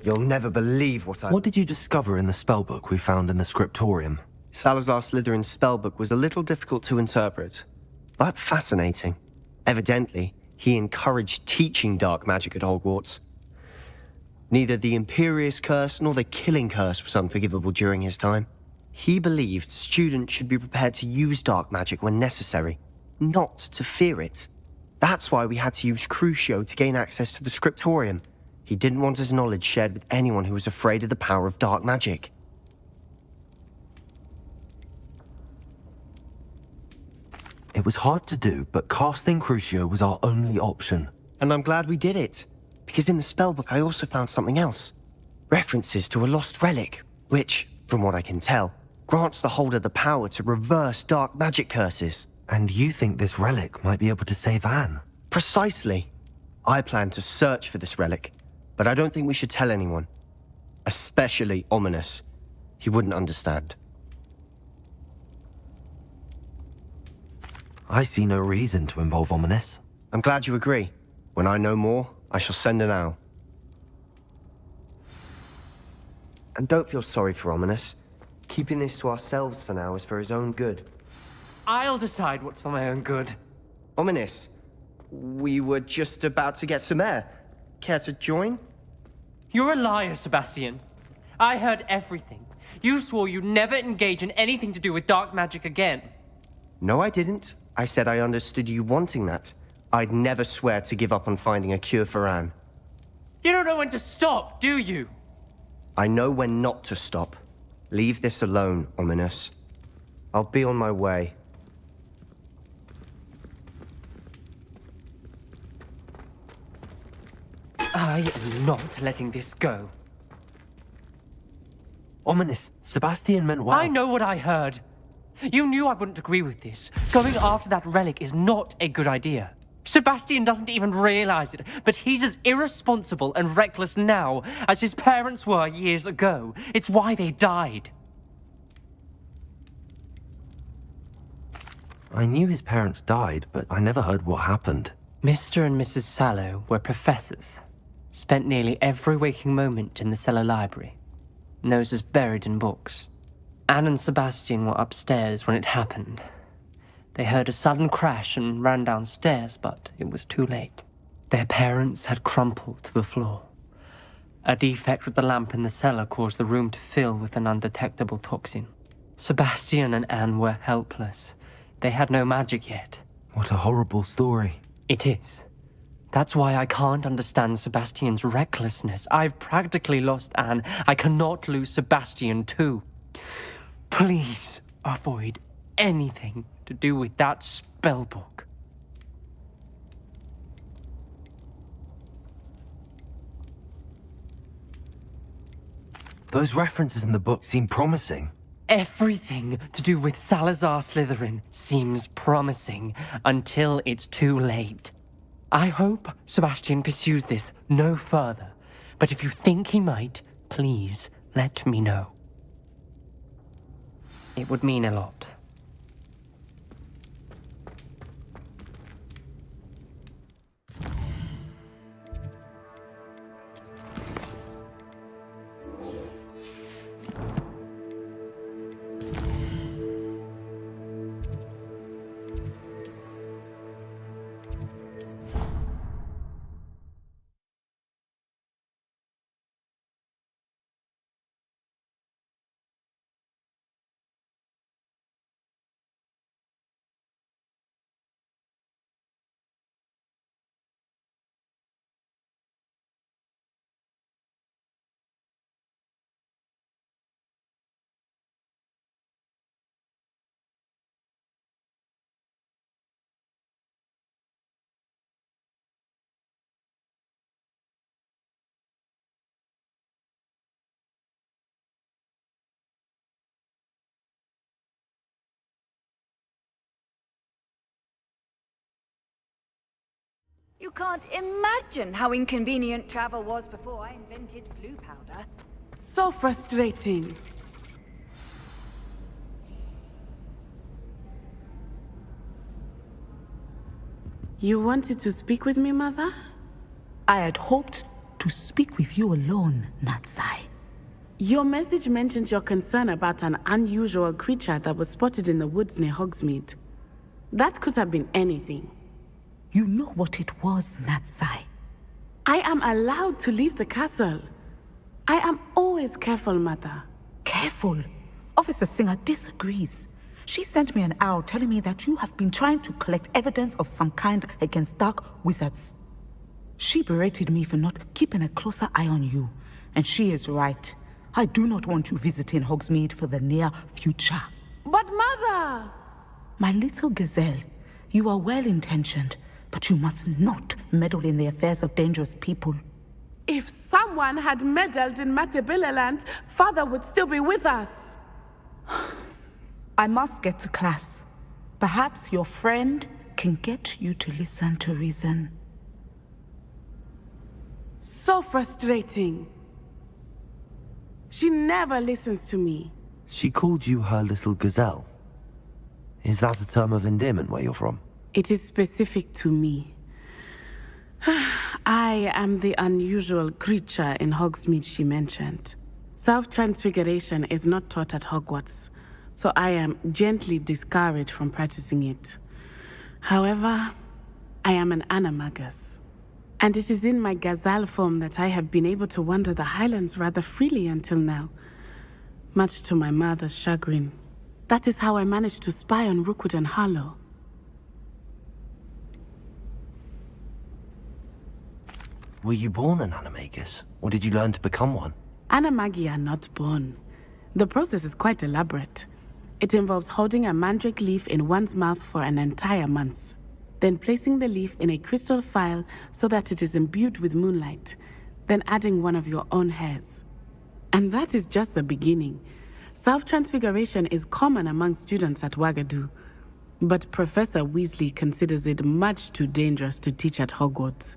You'll never believe What did you discover in the spellbook we found in the scriptorium? Salazar Slytherin's spellbook was a little difficult to interpret, but fascinating. Evidently, he encouraged teaching dark magic at Hogwarts. Neither the Imperious Curse nor the Killing Curse was unforgivable during his time. He believed students should be prepared to use dark magic when necessary, not to fear it. That's why we had to use Crucio to gain access to the scriptorium. He didn't want his knowledge shared with anyone who was afraid of the power of dark magic. It was hard to do, but casting Crucio was our only option. And I'm glad we did it, because in the spellbook I also found something else. References to a lost relic, which, from what I can tell, grants the holder the power to reverse dark magic curses. And you think this relic might be able to save Anne? Precisely. I plan to search for this relic, but I don't think we should tell anyone. Especially Ominous. He wouldn't understand. I see no reason to involve Ominous. I'm glad you agree. When I know more, I shall send an owl. And don't feel sorry for Ominous. Keeping this to ourselves for now is for his own good. I'll decide what's for my own good. Ominous, we were just about to get some air. Care to join? You're a liar, Sebastian. I heard everything. You swore you'd never engage in anything to do with dark magic again. No, I didn't. I said I understood you wanting that. I'd never swear to give up on finding a cure for Anne. You don't know when to stop, do you? I know when not to stop. Leave this alone, Ominous. I'll be on my way. I am not letting this go. Ominous, Sebastian meant well. I know what I heard. You knew I wouldn't agree with this. Going after that relic is not a good idea. Sebastian doesn't even realize it, but he's as irresponsible and reckless now as his parents were years ago. It's why they died. I knew his parents died, but I never heard what happened. Mr. and Mrs. Sallow were professors. Spent nearly every waking moment in the cellar library. Noses buried in books. Anne and Sebastian were upstairs when it happened. They heard a sudden crash and ran downstairs, but it was too late. Their parents had crumpled to the floor. A defect with the lamp in the cellar caused the room to fill with an undetectable toxin. Sebastian and Anne were helpless. They had no magic yet. What a horrible story. It is. That's why I can't understand Sebastian's recklessness. I've practically lost Anne. I cannot lose Sebastian too. Please avoid anything to do with that spellbook. Those references in the book seem promising. Everything to do with Salazar Slytherin seems promising until it's too late. I hope Sebastian pursues this no further, but if you think he might, please let me know. It would mean a lot. You can't imagine how inconvenient travel was before I invented flu powder. So frustrating. You wanted to speak with me, Mother? I had hoped to speak with you alone, Natsai. Your message mentioned your concern about an unusual creature that was spotted in the woods near Hogsmeade. That could have been anything. You know what it was, Natsai. I am allowed to leave the castle. I am always careful, Mother. Careful. Officer Singer disagrees. She sent me an owl telling me that you have been trying to collect evidence of some kind against dark wizards. She berated me for not keeping a closer eye on you, and she is right. I do not want you visiting Hogsmeade for the near future. But Mother! My little gazelle, you are well-intentioned, but you must not meddle in the affairs of dangerous people. If someone had meddled in Matabeleland, Father would still be with us. I must get to class. Perhaps your friend can get you to listen to reason. So frustrating. She never listens to me. She called you her little gazelle. Is that a term of endearment where you're from? It is specific to me. I am the unusual creature in Hogsmeade she mentioned. Self-transfiguration is not taught at Hogwarts, so I am gently discouraged from practicing it. However, I am an animagus, and it is in my gazelle form that I have been able to wander the Highlands rather freely until now, much to my mother's chagrin. That is how I managed to spy on Rookwood and Harlow. Were you born an animagus, or did you learn to become one? Animagi are not born. The process is quite elaborate. It involves holding a mandrake leaf in one's mouth for an entire month, then placing the leaf in a crystal phial so that it is imbued with moonlight, then adding one of your own hairs. And that is just the beginning. Self-transfiguration is common among students at Wagadu, but Professor Weasley considers it much too dangerous to teach at Hogwarts.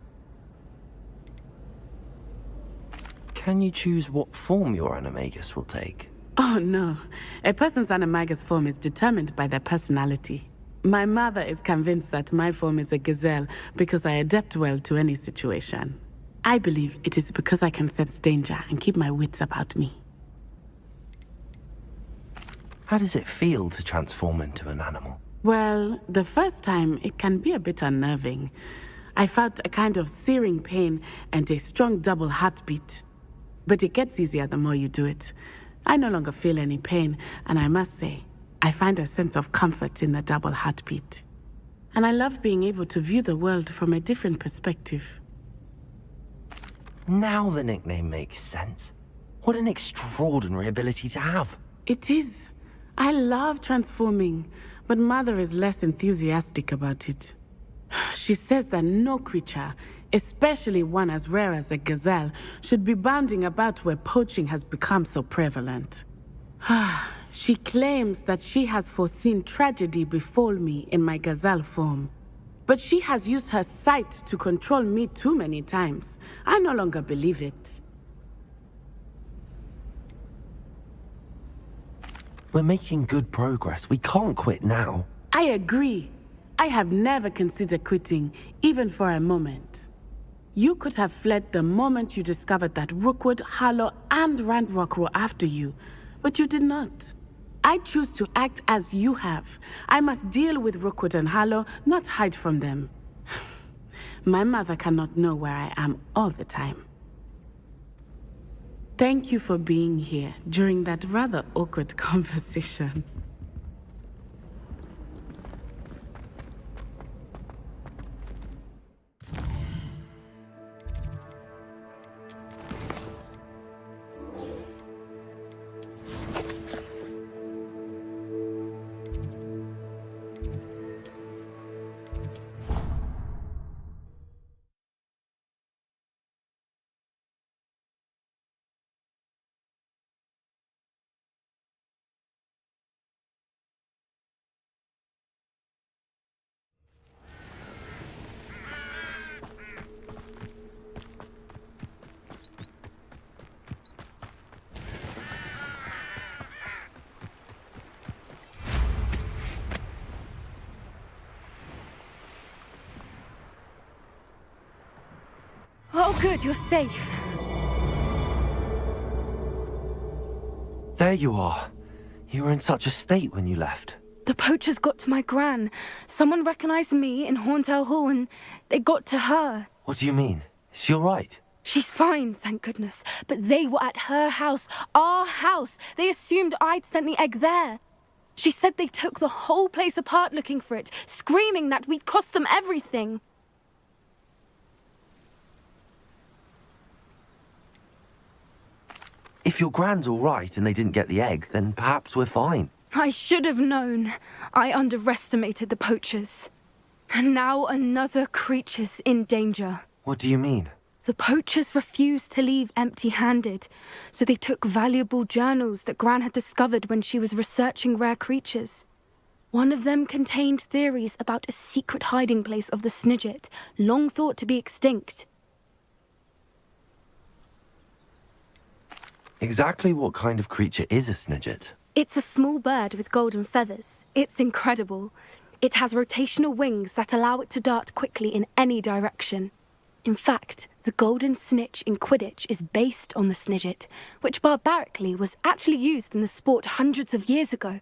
Can you choose what form your animagus will take? Oh no, a person's animagus form is determined by their personality. My mother is convinced that my form is a gazelle because I adapt well to any situation. I believe it is because I can sense danger and keep my wits about me. How does it feel to transform into an animal? Well, the first time it can be a bit unnerving. I felt a kind of searing pain and a strong double heartbeat. But it gets easier the more you do it. I no longer feel any pain, and I must say, I find a sense of comfort in the double heartbeat. And I love being able to view the world from a different perspective. Now the nickname makes sense. What an extraordinary ability to have. It is. I love transforming, but Mother is less enthusiastic about it. She says that no creature, especially one as rare as a gazelle, should be bounding about where poaching has become so prevalent. She claims that she has foreseen tragedy befall me in my gazelle form. But she has used her sight to control me too many times. I no longer believe it. We're making good progress. We can't quit now. I agree. I have never considered quitting, even for a moment. You could have fled the moment you discovered that Rookwood, Harlow, and Ranrock were after you, but you did not. I choose to act as you have. I must deal with Rookwood and Harlow, not hide from them. My mother cannot know where I am all the time. Thank you for being here during that rather awkward conversation. Oh good, you're safe. There you are. You were in such a state when you left. The poachers got to my gran. Someone recognized me in Horntail Hall and they got to her. What do you mean? Is she all right? She's fine, thank goodness. But they were at her house, our house. They assumed I'd sent the egg there. She said they took the whole place apart looking for it, screaming that we'd cost them everything. If your gran's all right and they didn't get the egg, then perhaps we're fine. I should have known. I underestimated the poachers. And now another creature's in danger. What do you mean? The poachers refused to leave empty-handed, so they took valuable journals that Gran had discovered when she was researching rare creatures. One of them contained theories about a secret hiding place of the Snidget, long thought to be extinct. Exactly what kind of creature is a Snidget? It's a small bird with golden feathers. It's incredible. It has rotational wings that allow it to dart quickly in any direction. In fact, the golden snitch in Quidditch is based on the Snidget, which barbarically was actually used in the sport hundreds of years ago.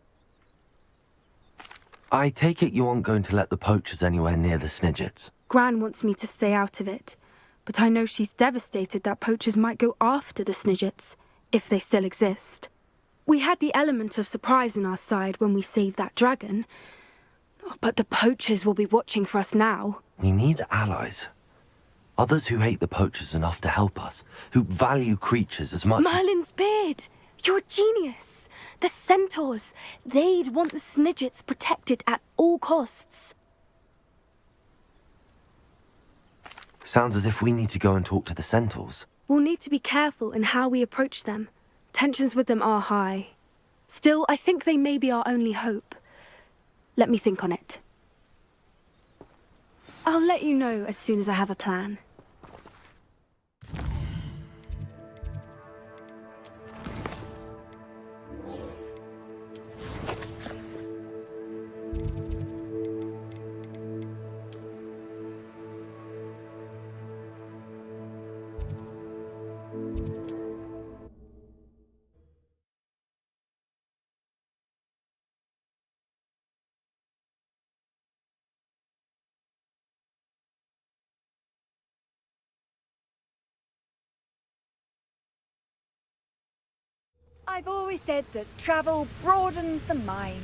I take it you aren't going to let the poachers anywhere near the Snidgets. Gran wants me to stay out of it, but I know she's devastated that poachers might go after the Snidgets, if they still exist. We had the element of surprise on our side when we saved that dragon, but the poachers will be watching for us now. We need allies. Others who hate the poachers enough to help us, who value creatures as much Merlin's beard! You're a genius! The centaurs! They'd want the Snidgets protected at all costs. Sounds as if we need to go and talk to the centaurs. We'll need to be careful in how we approach them. Tensions with them are high. Still, I think they may be our only hope. Let me think on it. I'll let you know as soon as I have a plan. I've always said that travel broadens the mind.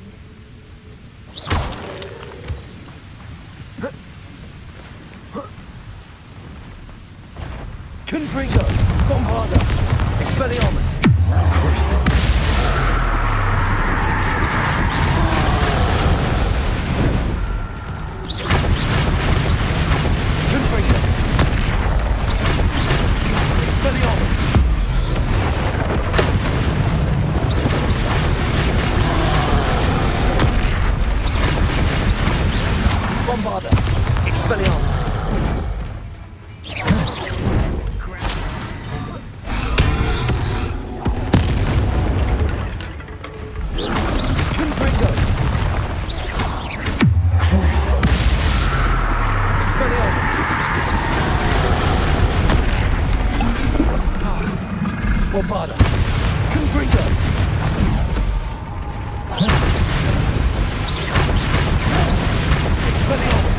Confringo! Bombarda! Expelliarmus! Crucial! Confringo! Expelliarmus! Bombarda! Expelliarmus! Confringo! Crucial! Expelliarmus! Bombarda! Confringo! Expelliarmus!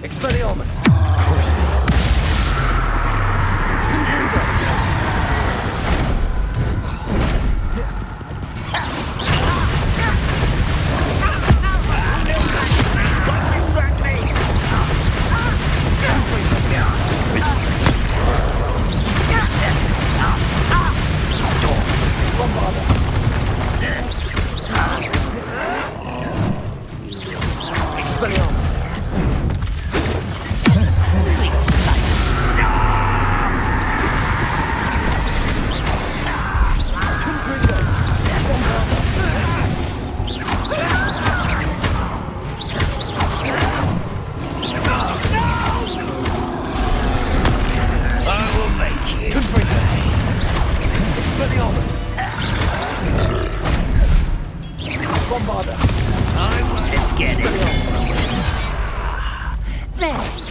Expelliarmus! Crucial! Expelliarmus! Let's get it. Let's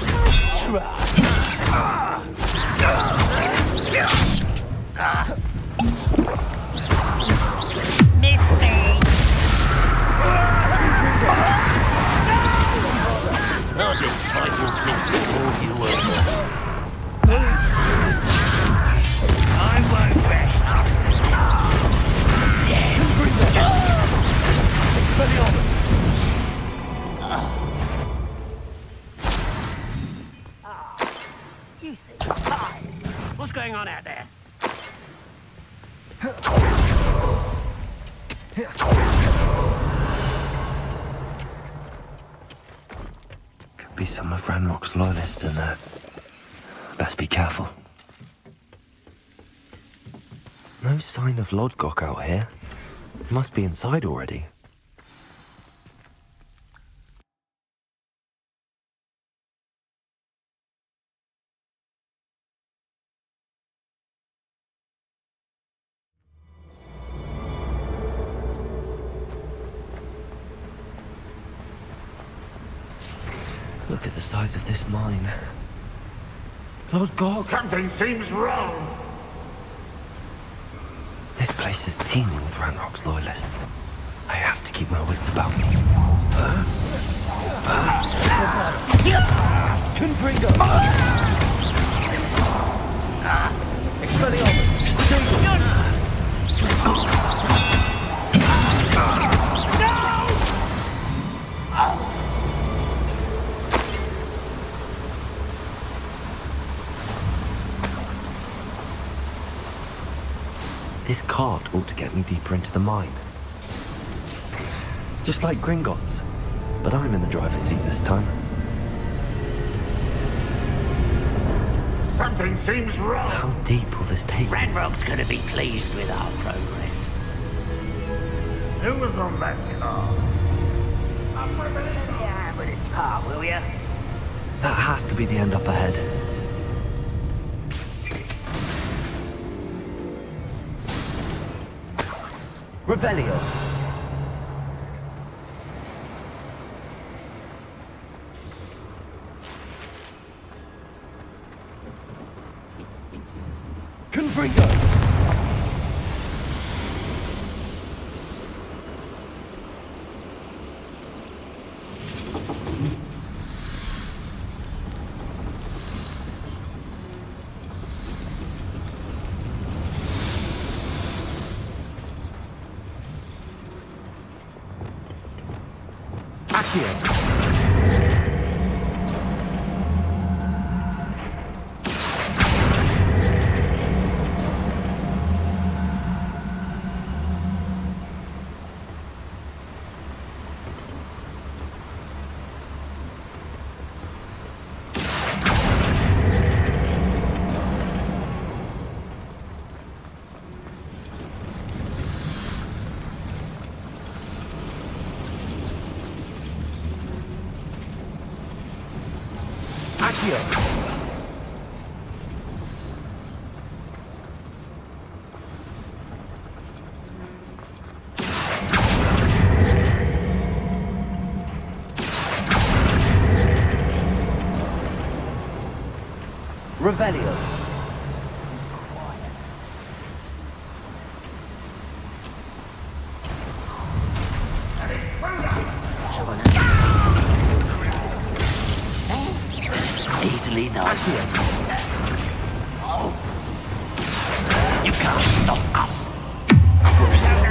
Miss me. I'll just fight this before you will. I won't rest. Dead. Expelliarmus! You see, hi. What's going on out there? Could be some of Ranrock's loyalists in there. Best be careful. No sign of Lodgok out here. Must be inside already. Look at the size of this mine. Lodgok! Something seems wrong. This place is teeming with Ranrock's loyalists. I have to keep my wits about me. Confringo! Expelliarmus! This cart ought to get me deeper into the mine. Just like Gringotts, but I'm in the driver's seat this time. Something seems wrong. How deep will this take me? Ranrock's gonna be pleased with our progress. Who was on that car? Yeah, but it's part, will ya? That has to be the end up ahead. Revelio. Confringo. Revelio. Easily done. You can't stop us. Crucible.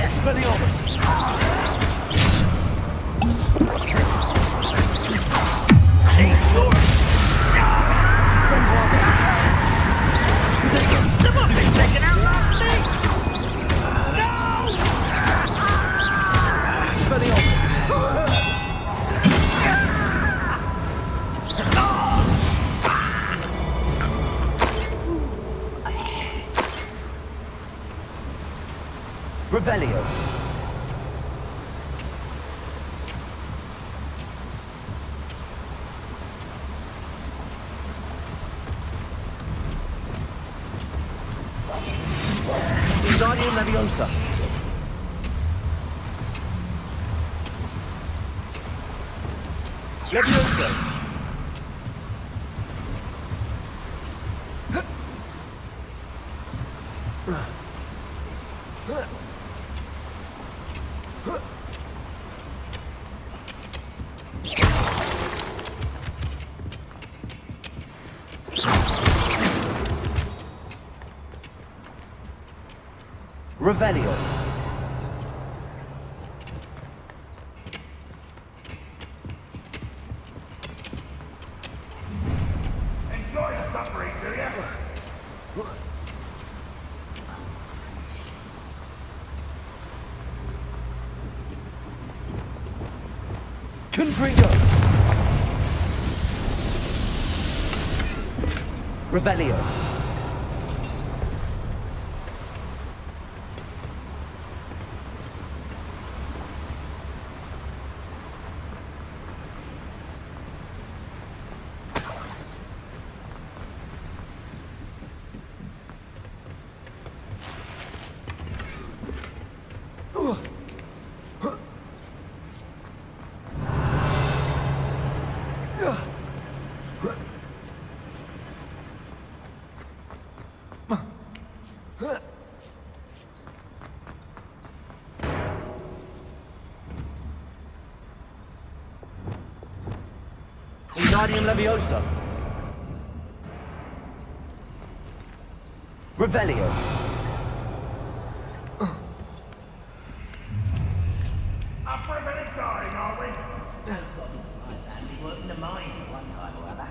Expelliarmus! Revelio. Wingardium Leviosa. Leviosa. Revelio. Enjoy suffering, do you? Confringo. Revelio. Wingardium Leviosa. Revelio. Up for a bit of dying, are we? Family working the mine at one time or other.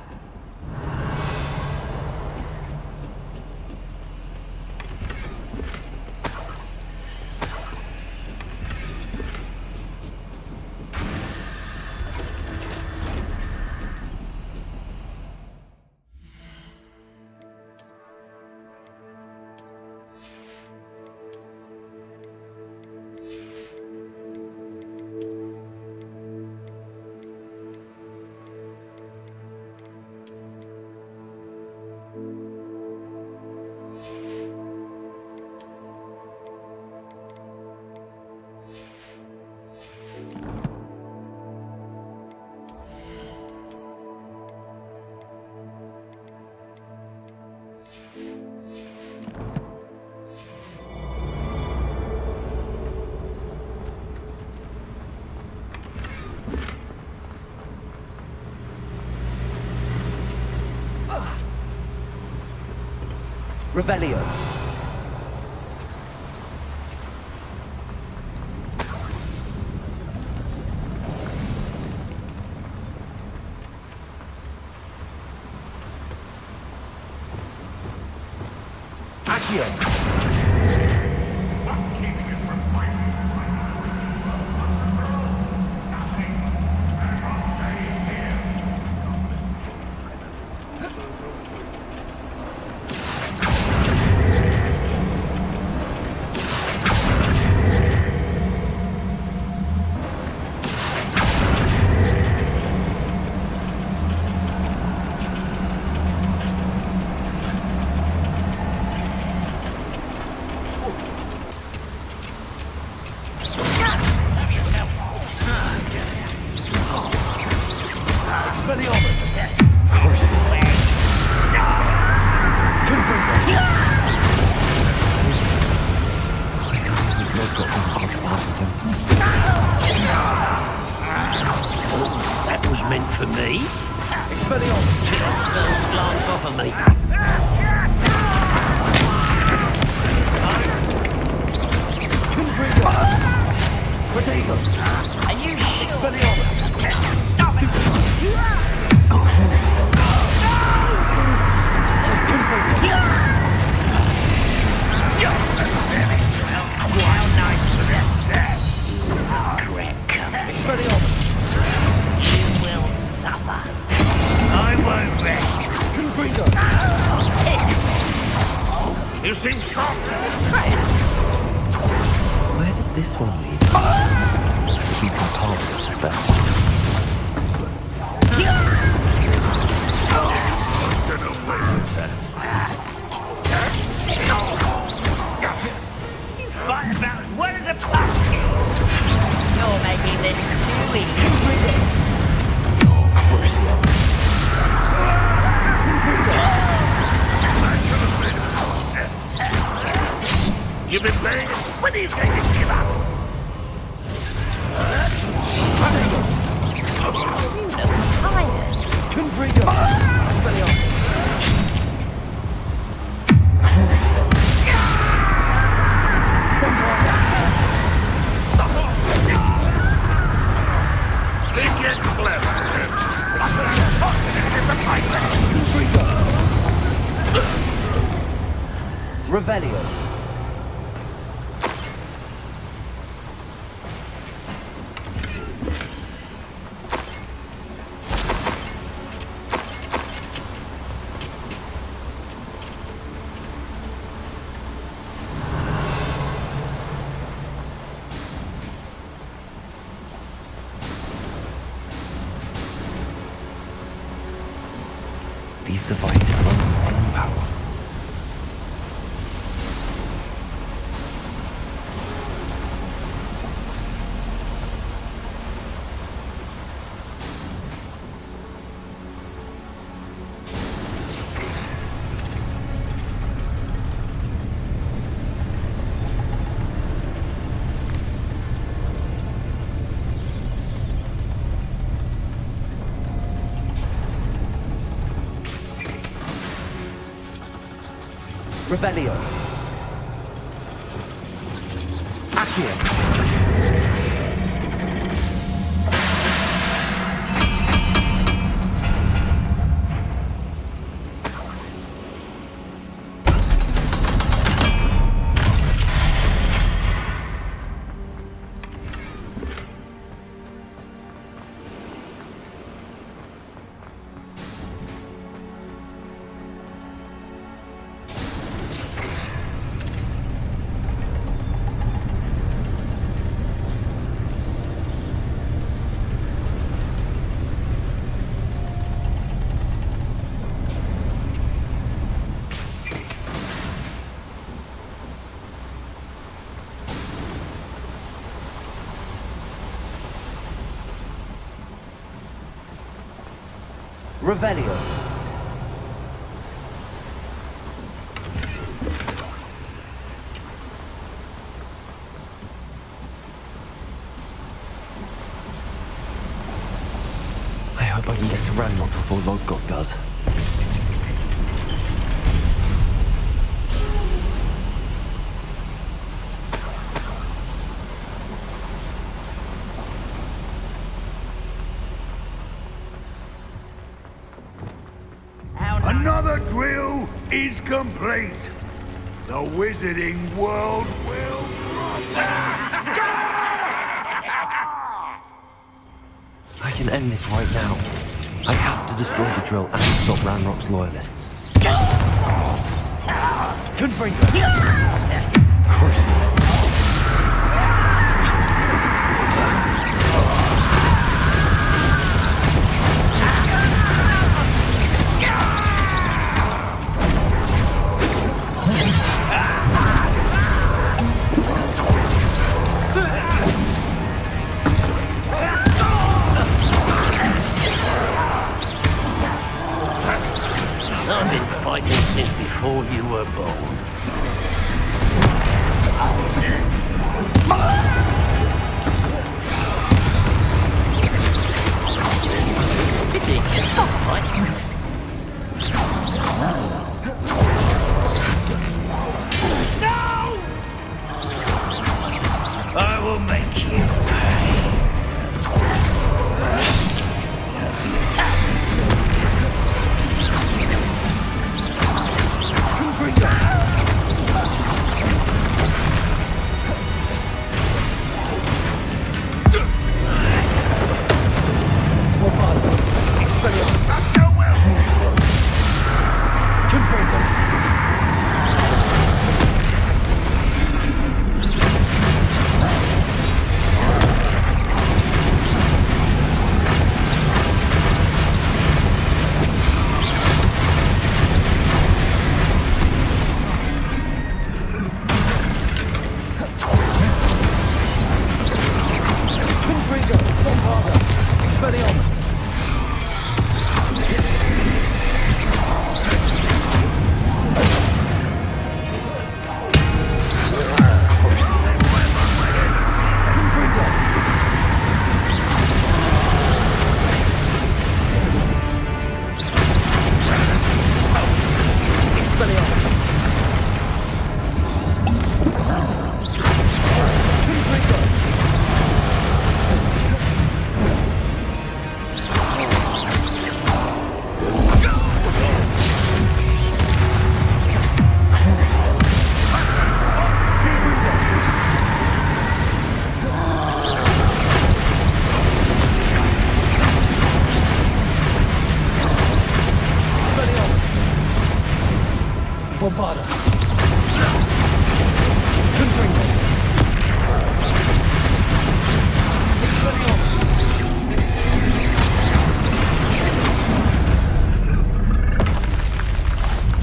Revelio. Accio. What's keeping us from fighting? Nothing. And I'll stay here. That was meant for me. Expelliarmus. Just glance off of me. Confringo. Protego. Are you sure? Expelliarmus. Stop it! Well, nice for that, sir. Crap coming. Expelliarmus. You will suffer. I won't rest. Confringo. You seem confident. Where This one lead. Keep your path, I suspect. You fight about as well as a pumpkin. You're making this too easy. Crucio. You've been playing? When are you going to give up? You look tired. Confringo. Spellios. This gets clever. Revelio. These devices run on steam power. Revelio. Accio. Revelio. I hope I can get to Ranrock before Lodgok does. Another drill is complete. The wizarding world will I can end this right now. I have to destroy the drill and stop Ranrock's loyalists. Confringo. Crucio. I've been fighting since before you were born. Pity. It's not right. No! I will make you pay. Bombarda.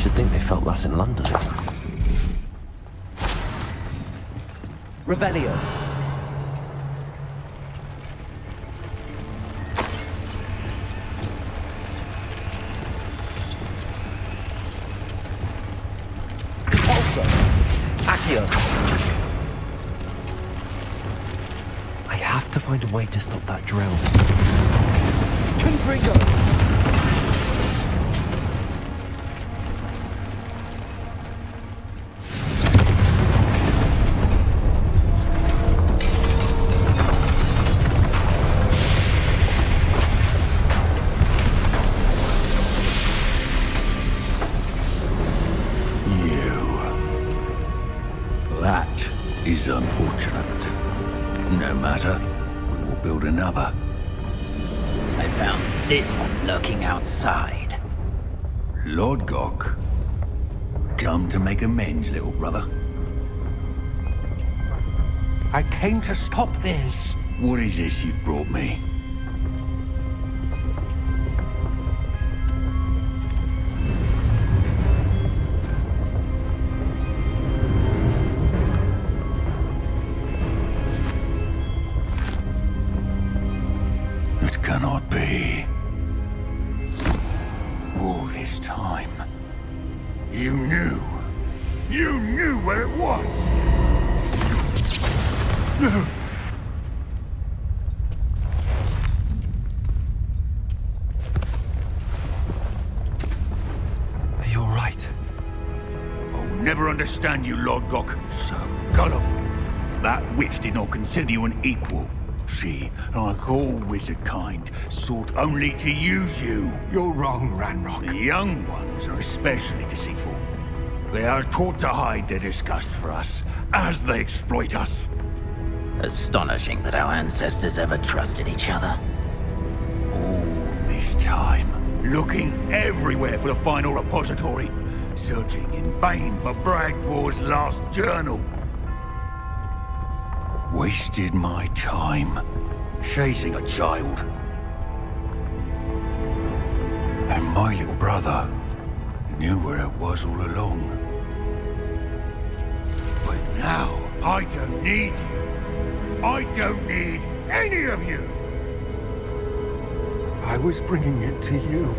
Should think they felt that in London. Revelio. Accio. I have to find a way to stop that drill. Confringo. That is unfortunate. No matter, we will build another. I found this one lurking outside. Lord Gok, come to make amends, little brother. I came to stop this. What is this you've brought me? It cannot be. All this time, you knew. You knew where it was. Are you alright? I'll never understand you, Lord Gok. So gullible. That witch did not consider you an equal. She, like all wizard kind, sought only to use you. You're wrong, Ranrock. The young ones are especially deceitful. They are taught to hide their disgust for us, as they exploit us. Astonishing that our ancestors ever trusted each other. All this time, looking everywhere for the final repository, searching in vain for Bragbor's last journal. Wasted my time, chasing a child. And my little brother knew where it was all along. But now, I don't need you. I don't need any of you. I was bringing it to you.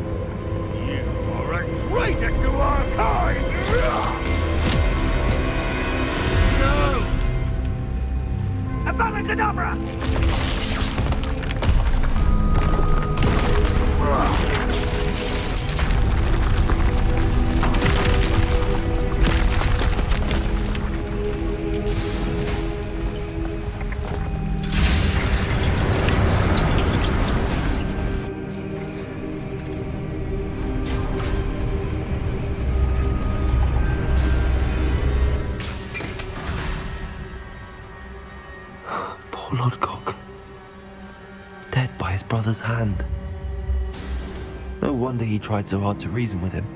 You are a traitor to our kind! No! Avada Kedavra! Poor Lord Gok. Dead by his brother's hand. No wonder he tried so hard to reason with him.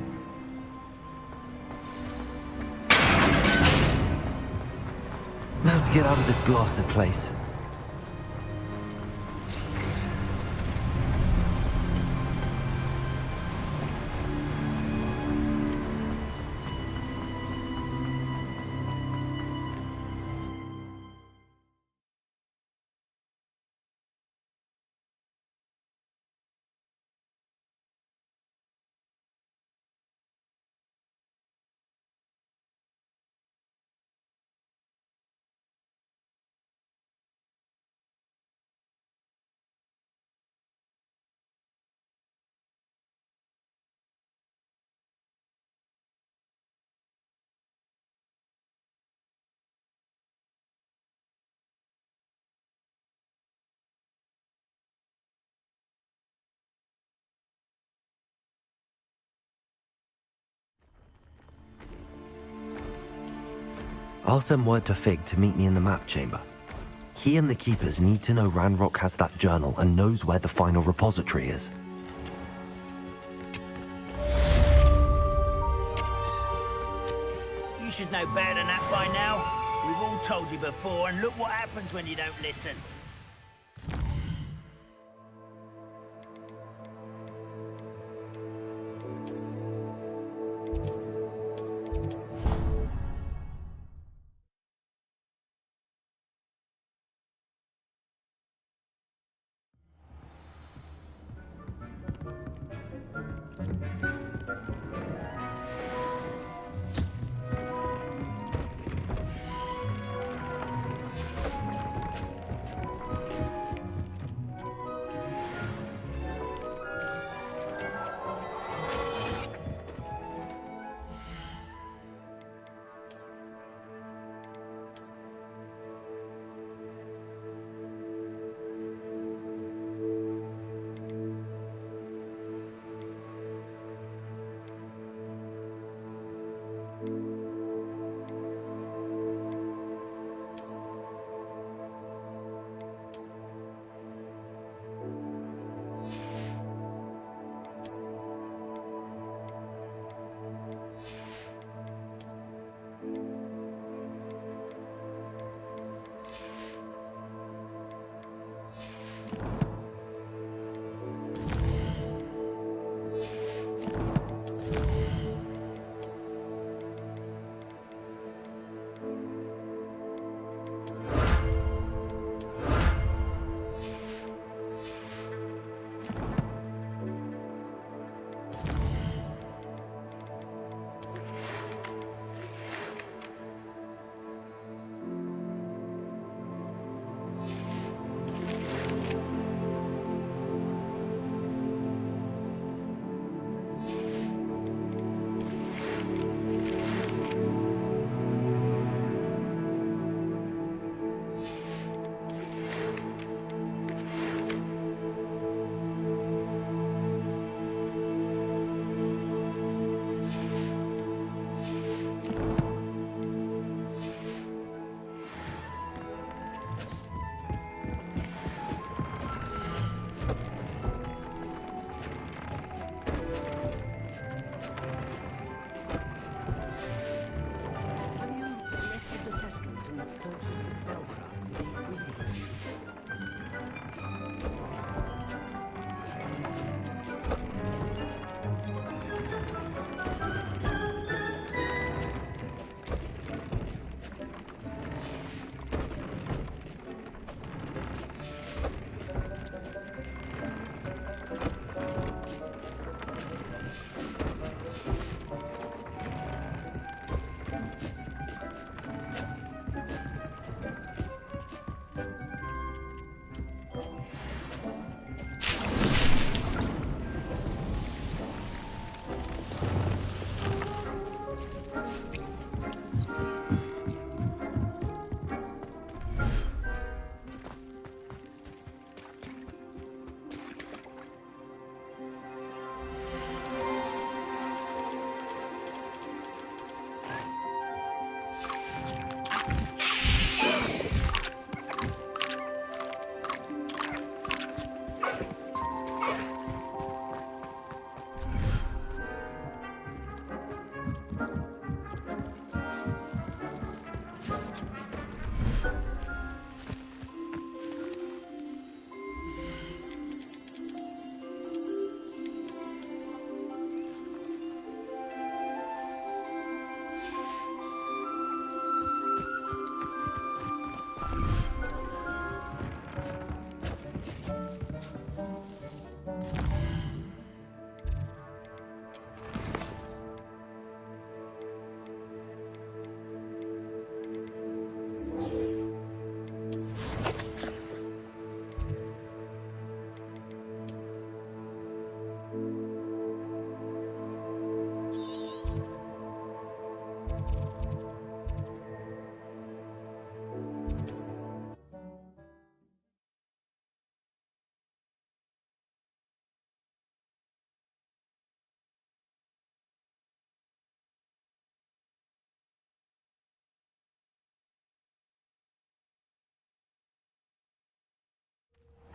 Now to get out of this blasted place. I'll send word to Fig to meet me in the map chamber. He and the Keepers need to know Ranrock has that journal and knows where the final repository is. You should know better than that by now. We've all told you before, and look what happens when you don't listen.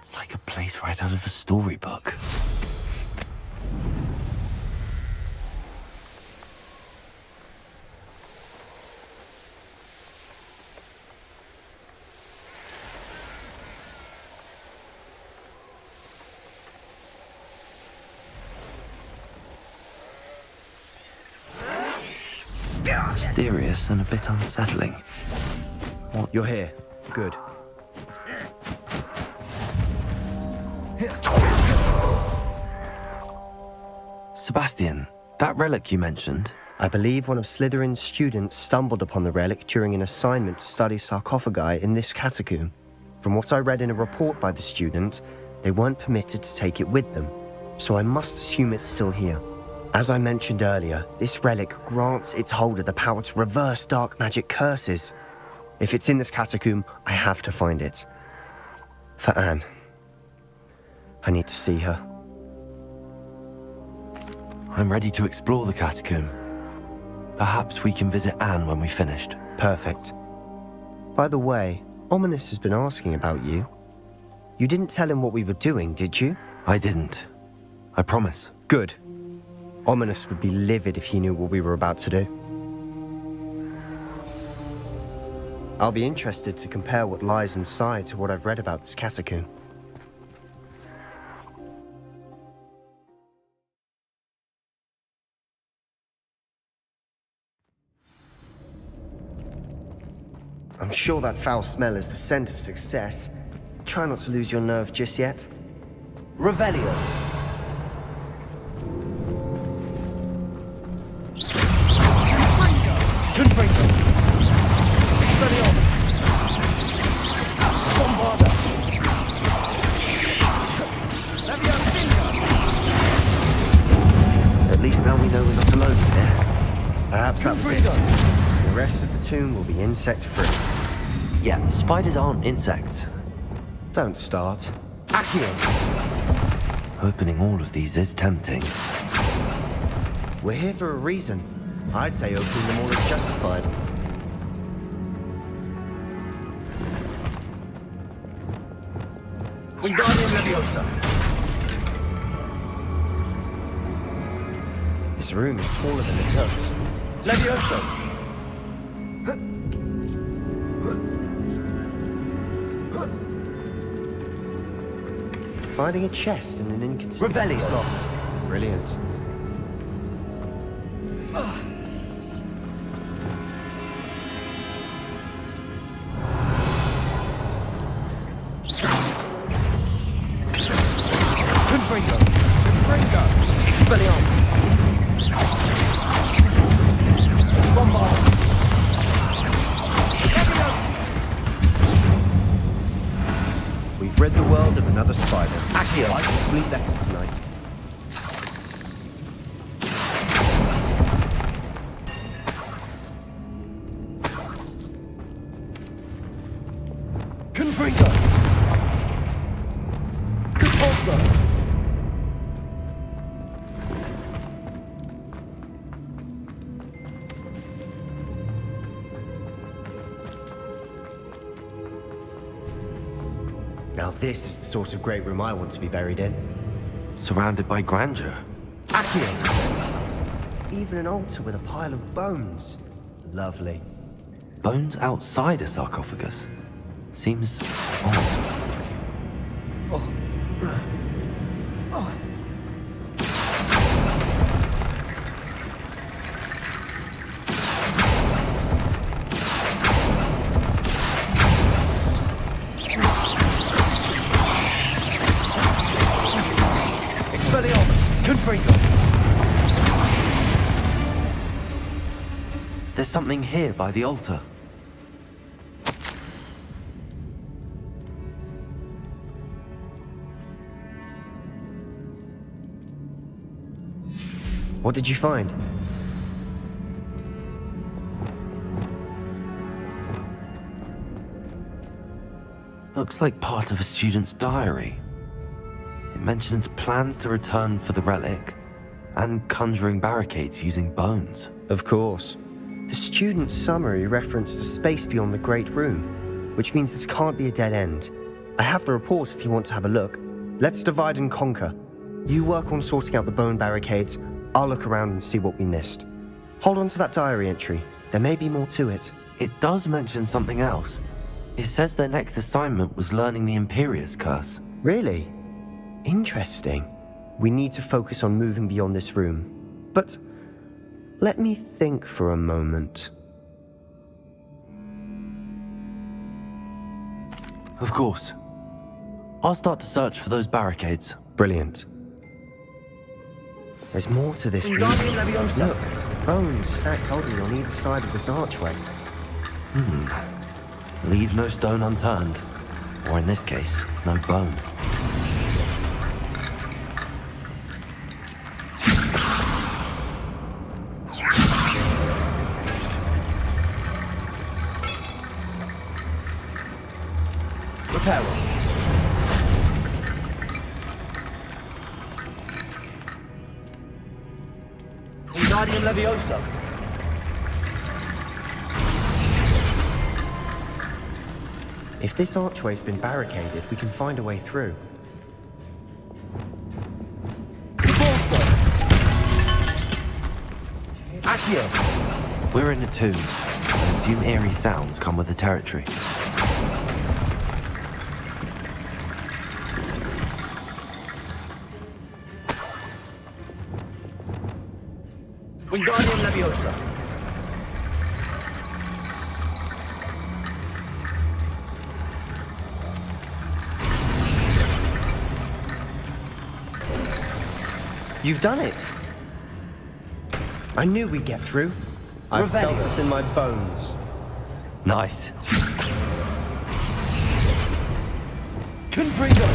It's like a place right out of a storybook. Mysterious and a bit unsettling. You're here. Good. Sebastian, that relic you mentioned, I believe one of Slytherin's students stumbled upon the relic during an assignment to study sarcophagi in this catacomb. From what I read in a report by the student, they weren't permitted to take it with them, so I must assume it's still here. As I mentioned earlier, this relic grants its holder the power to reverse dark magic curses. If it's in this catacomb, I have to find it. For Anne. I need to see her. I'm ready to explore the catacomb. Perhaps we can visit Anne when we've finished. Perfect. By the way, Ominous has been asking about you. You didn't tell him what we were doing, did you? I didn't. I promise. Good. Ominous would be livid if he knew what we were about to do. I'll be interested to compare what lies inside to what I've read about this catacomb. I'm sure that foul smell is the scent of success. Try not to lose your nerve just yet. Revelio. Confringo. Expelliarmus. Bombarda. At least now we know we're not alone here. Perhaps that was it. The rest of the tomb will be insect-free. Yeah, spiders aren't insects. Don't start. Accio. Opening all of these is tempting. We're here for a reason. I'd say opening them all is justified. Wingardium Leviosa. This room is taller than it looks. Levioso. Finding a chest in an inconspicuous Revelio. loft. Brilliant. Confringo. Confringo. Expelliarmus. Bombarda. We've read the world of another spider. Accio. I shall sleep better tonight. Confringo. Compulso. Now this is the sort of great room I want to be buried in. Surrounded by grandeur. Accio. Even an altar with a pile of bones. Lovely. Bones outside a sarcophagus. Seems odd. Expelliarmus. Confringo. There's something here by the altar. What did you find? Looks like part of a student's diary. It mentions plans to return for the relic and conjuring barricades using bones. Of course. The student's summary referenced a space beyond the Great Room, which means this can't be a dead end. I have the report if you want to have a look. Let's divide and conquer. You work on sorting out the bone barricades. I'll look around and see what we missed. Hold on to that diary entry. There may be more to it. It does mention something else. It says their next assignment was learning the Imperius curse. Really? Interesting. We need to focus on moving beyond this room. But Let me think for a moment. Of course. I'll start to search for those barricades. Brilliant. There's more to this. Look, bones stacked oddly on either side of this archway. Leave no stone unturned. Or in this case, no bone. Repair. Wingardium Leviosa. If this archway's been barricaded, we can find a way through. Accio. We're in a tomb. I assume eerie sounds come with the territory. Wingardium Leviosa. You've done it! I knew we'd get through. I felt it in my bones. Nice. Confringo.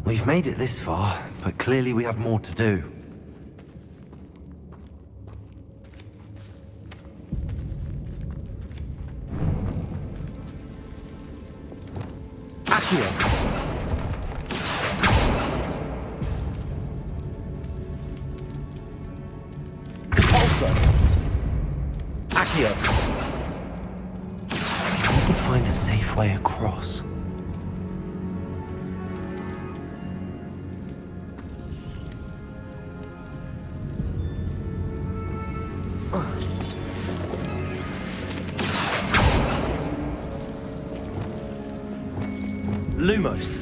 We've made it this far, but clearly we have more to do. Accio. Repulsor. Accio. We need to find a safe way across. Lumos.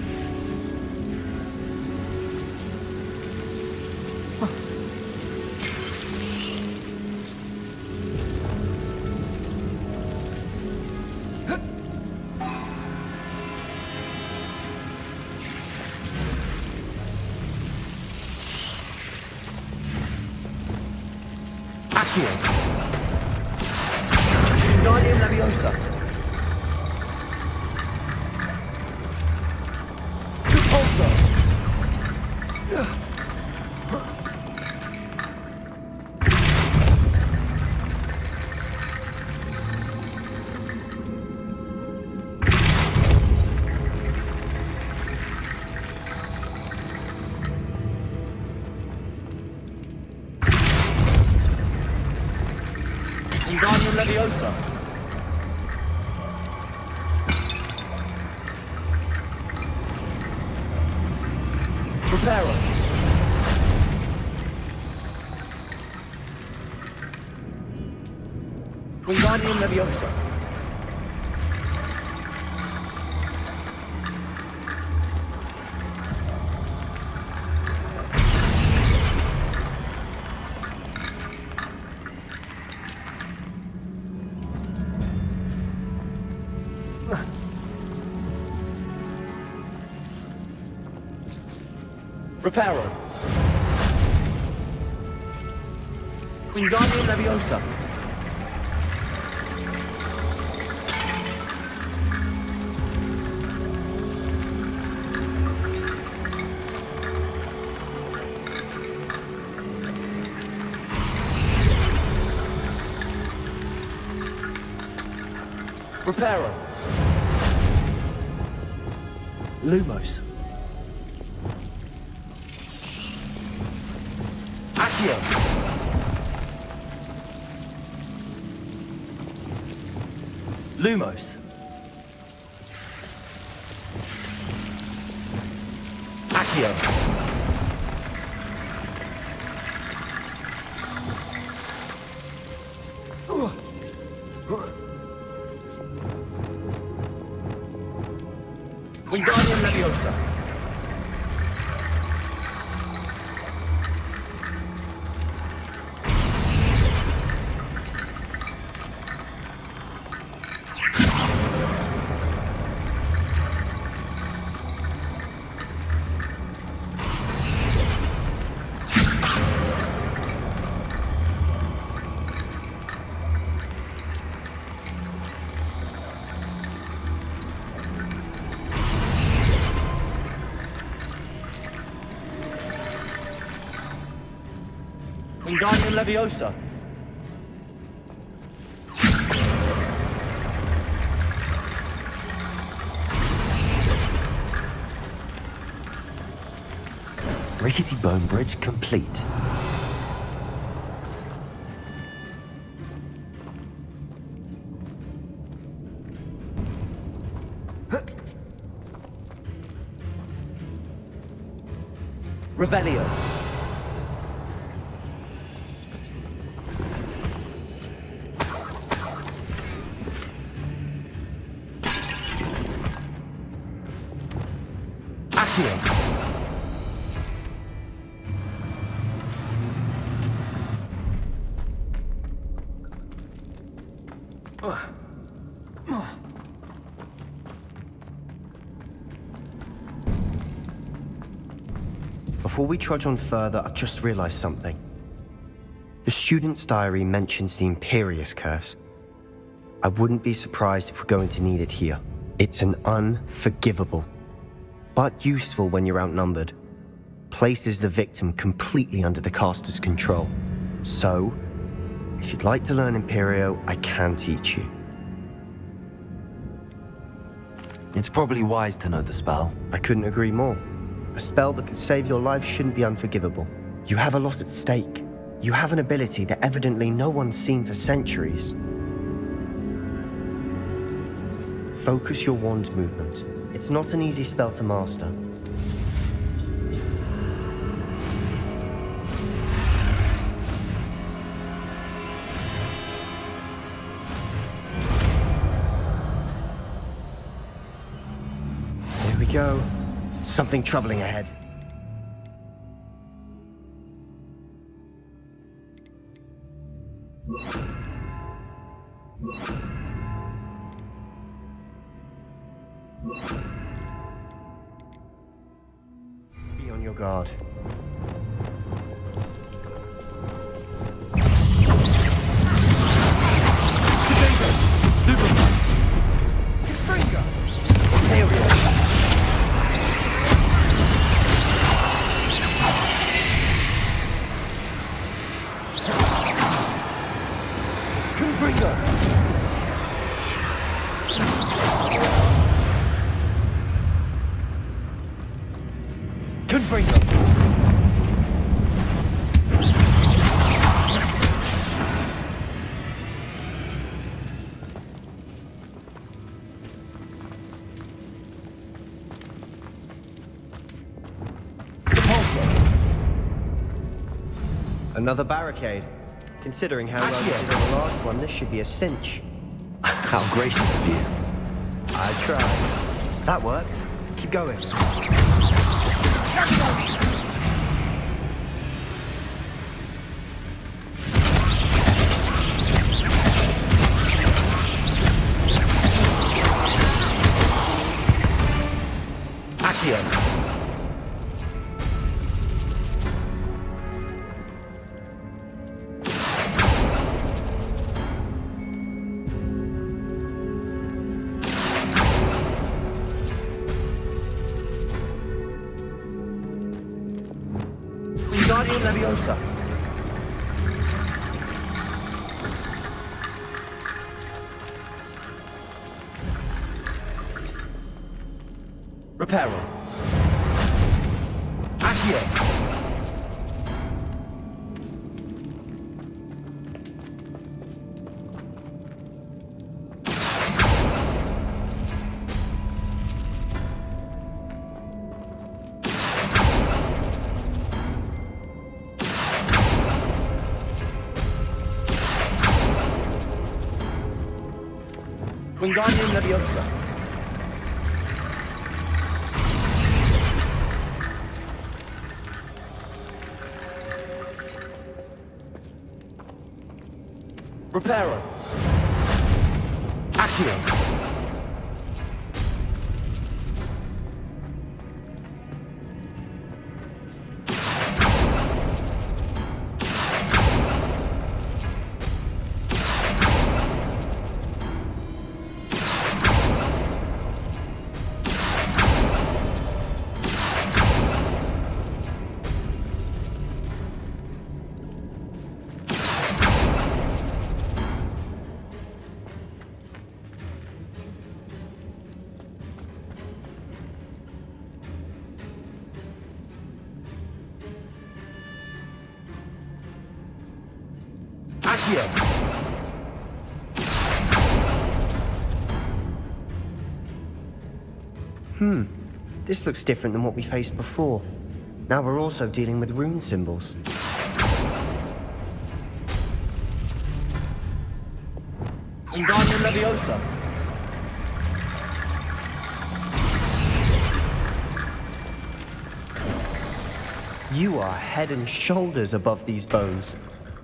Accio. Wingardium Leviosa. Wingardium Leviosa. Preparo. Wingardium Leviosa. Reparo. Wingardium Leviosa. Reparo. Lumos. Accio. Lumos. Accio. Wingardium Leviosa. Wingardium Leviosa. Rickety bone bridge complete. Revelio. Accio. Before we trudge on further, I've just realized something. The student's diary mentions the Imperious Curse. I wouldn't be surprised if we're going to need it here. It's an unforgivable, but useful when you're outnumbered. Places the victim completely under the caster's control. So, if you'd like to learn Imperio, I can teach you. It's probably wise to know the spell. I couldn't agree more. A spell that could save your life shouldn't be unforgivable. You have a lot at stake. You have an ability that evidently no one's seen for centuries. Focus your wand's movement. It's not an easy spell to master. Here we go. Something troubling ahead. Be on your guard. Another barricade. Considering how well you did on the last one, this should be a cinch. How gracious of you. I tried. That worked. Keep going. Accio. Wingardium Leviosa. Reparo. Accio. Wingardium Leviosa. Reparo. Accio. Accio. This looks different than what we faced before. Now we're also dealing with rune symbols. Wingardium Leviosa. You are head and shoulders above these bones.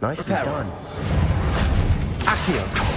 Nicely Reparo. done. Accio.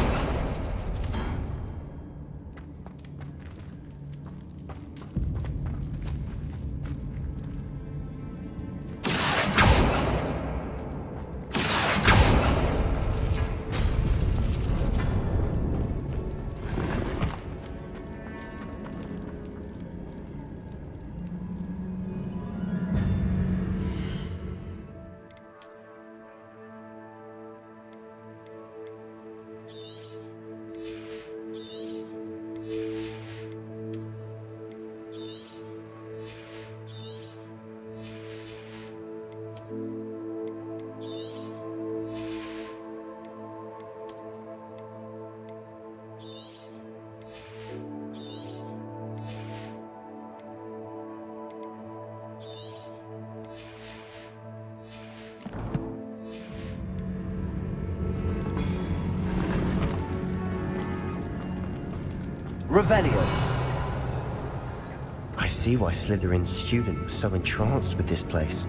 Revelio. I see why Slytherin's student was so entranced with this place.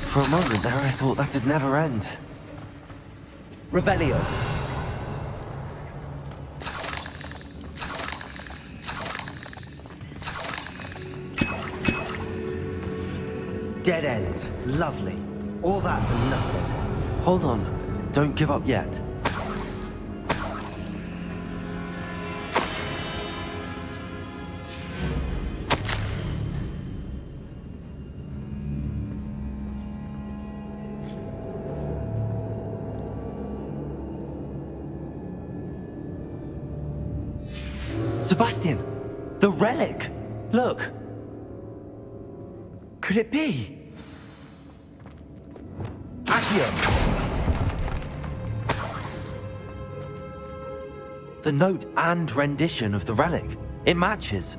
For a moment there, I thought that'd never end. Revelio. Dead end. Lovely. All that for nothing. Hold on. Don't give up yet. Sebastian! The relic! Look! Could it be? Accio. The note and rendition of the relic. It matches.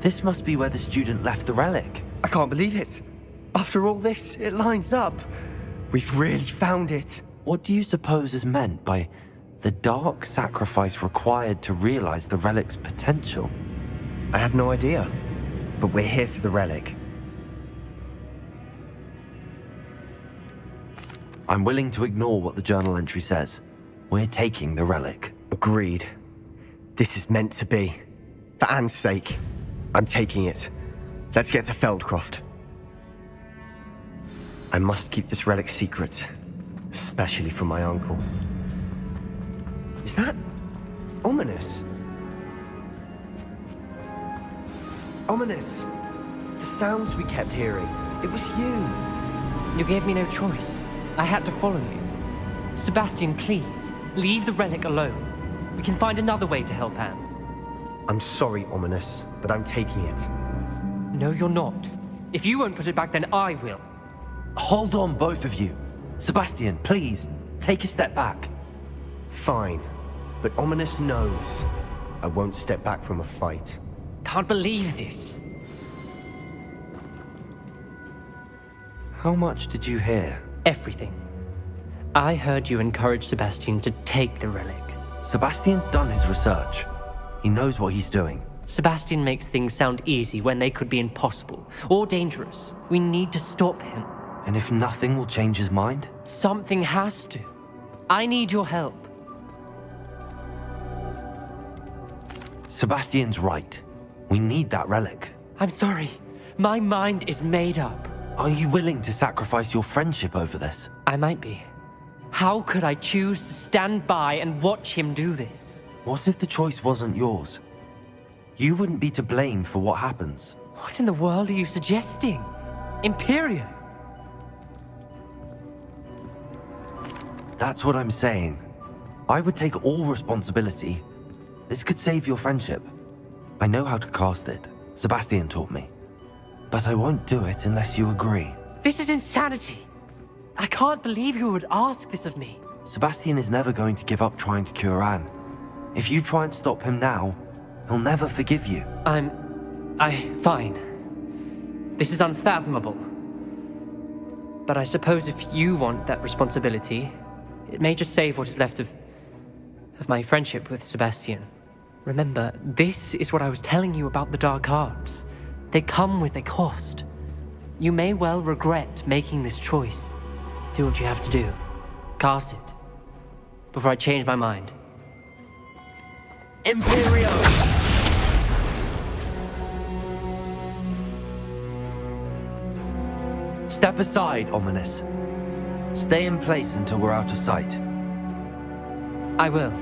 This must be where the student left the relic. I can't believe it. After all this, it lines up. We've really found it. What do you suppose is meant by the dark sacrifice required to realize the relic's potential? I have no idea, but we're here for the relic. I'm willing to ignore what the journal entry says. We're taking the relic. Agreed. This is meant to be. For Anne's sake, I'm taking it. Let's get to Feldcroft. I must keep this relic secret, especially from my uncle. Is that ominous? Ominous. The sounds we kept hearing. It was you. You gave me no choice. I had to follow you. Sebastian, please, leave the relic alone. We can find another way to help Anne. I'm sorry, Ominous, but I'm taking it. No, you're not. If you won't put it back, then I will. Hold on, both of you. Sebastian, please, take a step back. Fine, but Ominous knows I won't step back from a fight. Can't believe this. How much did you hear? Everything. I heard you encourage Sebastian to take the relic. Sebastian's done his research. He knows what he's doing. Sebastian makes things sound easy when they could be impossible or dangerous. We need to stop him. And if nothing will change his mind? Something has to. I need your help. Sebastian's right. We need that relic. I'm sorry. My mind is made up. Are you willing to sacrifice your friendship over this? I might be. How could I choose to stand by and watch him do this? What if the choice wasn't yours? You wouldn't be to blame for what happens. What in the world are you suggesting? Imperio? That's what I'm saying. I would take all responsibility. This could save your friendship. I know how to cast it. Sebastian taught me. But I won't do it unless you agree. This is insanity. I can't believe you would ask this of me. Sebastian is never going to give up trying to cure Anne. If you try and stop him now, he'll never forgive you. Fine. This is unfathomable. But I suppose if you want that responsibility, it may just save what is left of my friendship with Sebastian. Remember, this is what I was telling you about the dark arts. They come with a cost. You may well regret making this choice. Do what you have to do. Cast it. Before I change my mind. Imperio! Step aside, Ominous. Stay in place until we're out of sight. I will.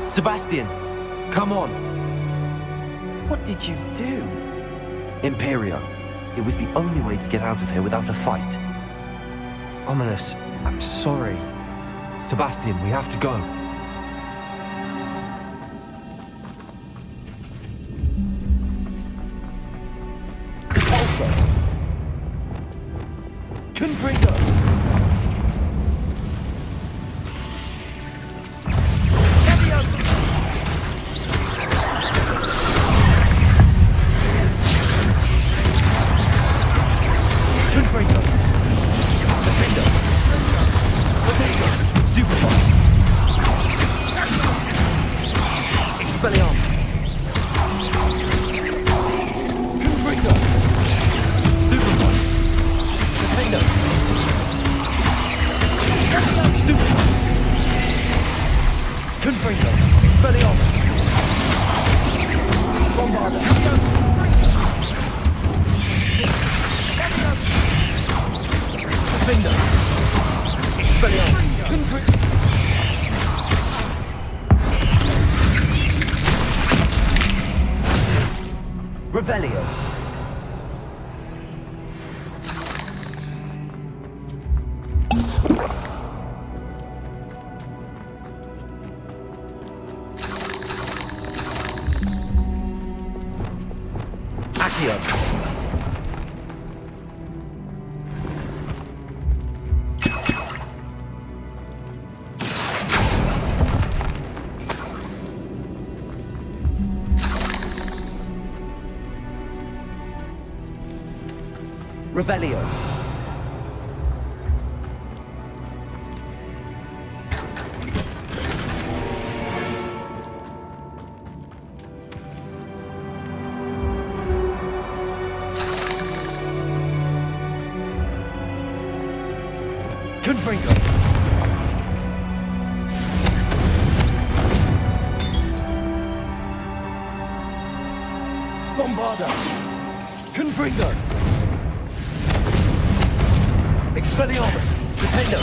Sebastian, come on. What did you do? Imperio. It was the only way to get out of here without a fight. Ominous, I'm sorry. Sebastian, we have to go. Repulsor. Confringo. Revelio. Accio. Revelio. Confringo. Bombarda. Confringo. Expelliarmus. Defendo.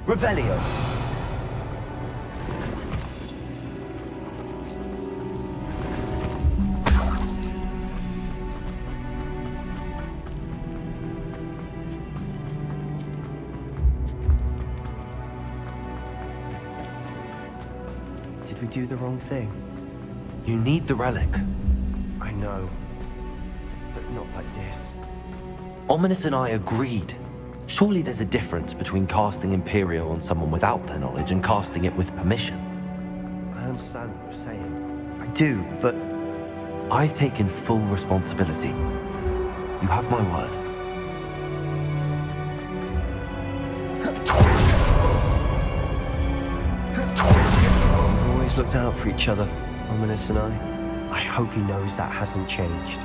Revelio. Did we do the wrong thing? You need the relic. I know. But not like this. Ominous and I agreed. Surely there's a difference between casting Imperio on someone without their knowledge and casting it with permission. I understand what you're saying. I do, but... I've taken full responsibility. You have my word. We've always looked out for each other, Ominous and I. I hope he knows that hasn't changed.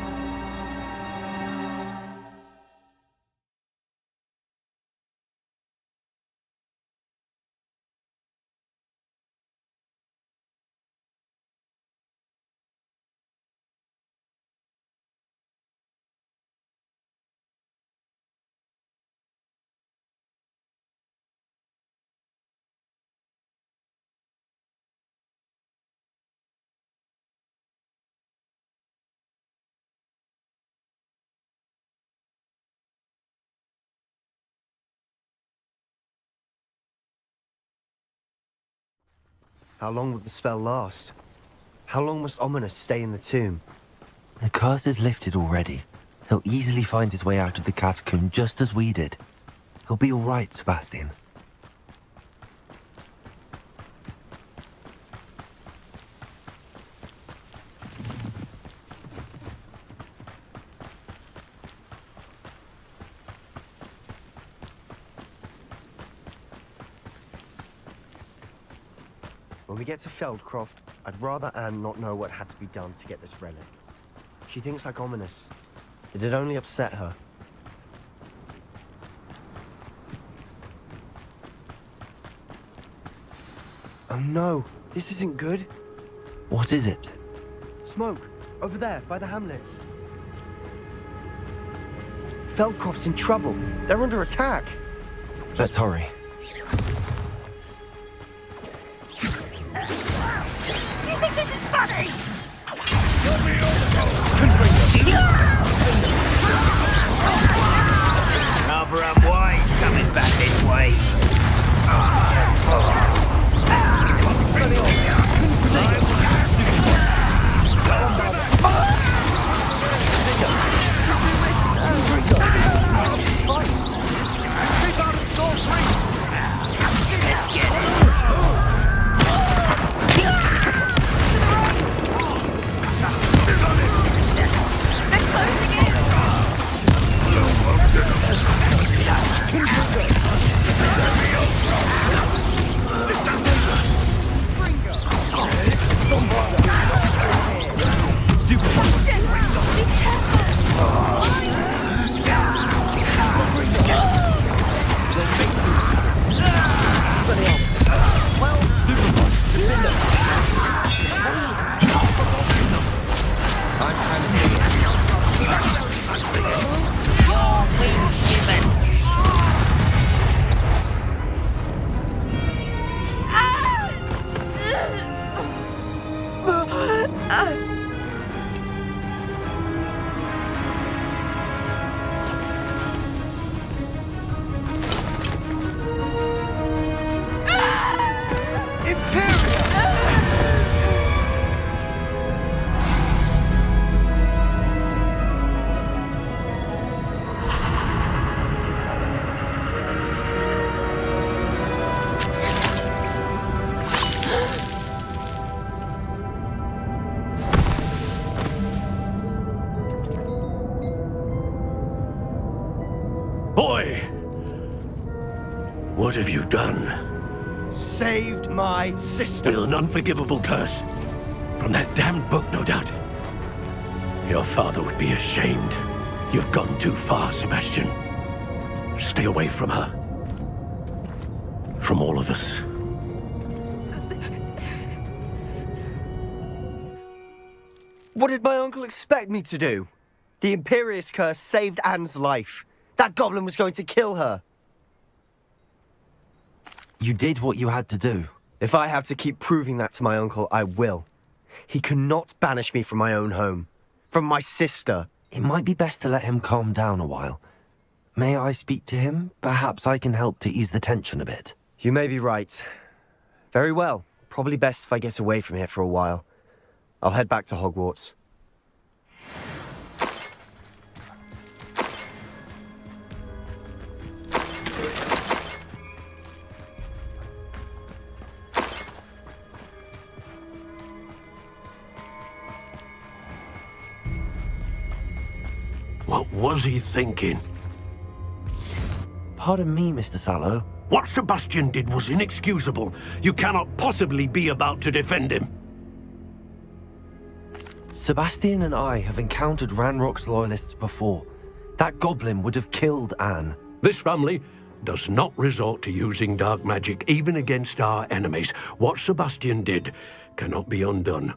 How long will the spell last? How long must Ominous stay in the tomb? The curse is lifted already. He'll easily find his way out of the catacomb just as we did. He'll be all right, Sebastian. When we get to Feldcroft, I'd rather Anne not know what had to be done to get this relic. She thinks like Ominous. It'd only upset her. Oh no, this isn't good. What is it? Smoke, over there, by the hamlet. Feldcroft's in trouble. They're under attack. Let's hurry. You think this is funny? Rather unwise coming back this way. Let's get it. Boy! What have you done? Saved my sister. With an unforgivable curse. From that damned book, no doubt. Your father would be ashamed. You've gone too far, Sebastian. Stay away from her. From all of us. What did my uncle expect me to do? The Imperious curse saved Anne's life. That goblin was going to kill her. You did what you had to do. If I have to keep proving that to my uncle, I will. He cannot banish me from my own home. From my sister. It might be best to let him calm down a while. May I speak to him? Perhaps I can help to ease the tension a bit. You may be right. Very well. Probably best if I get away from here for a while. I'll head back to Hogwarts. What was he thinking? Pardon me, Mr. Sallow. What Sebastian did was inexcusable. You cannot possibly be about to defend him. Sebastian and I have encountered Ranrock's loyalists before. That goblin would have killed Anne. This family does not resort to using dark magic even against our enemies. What Sebastian did cannot be undone.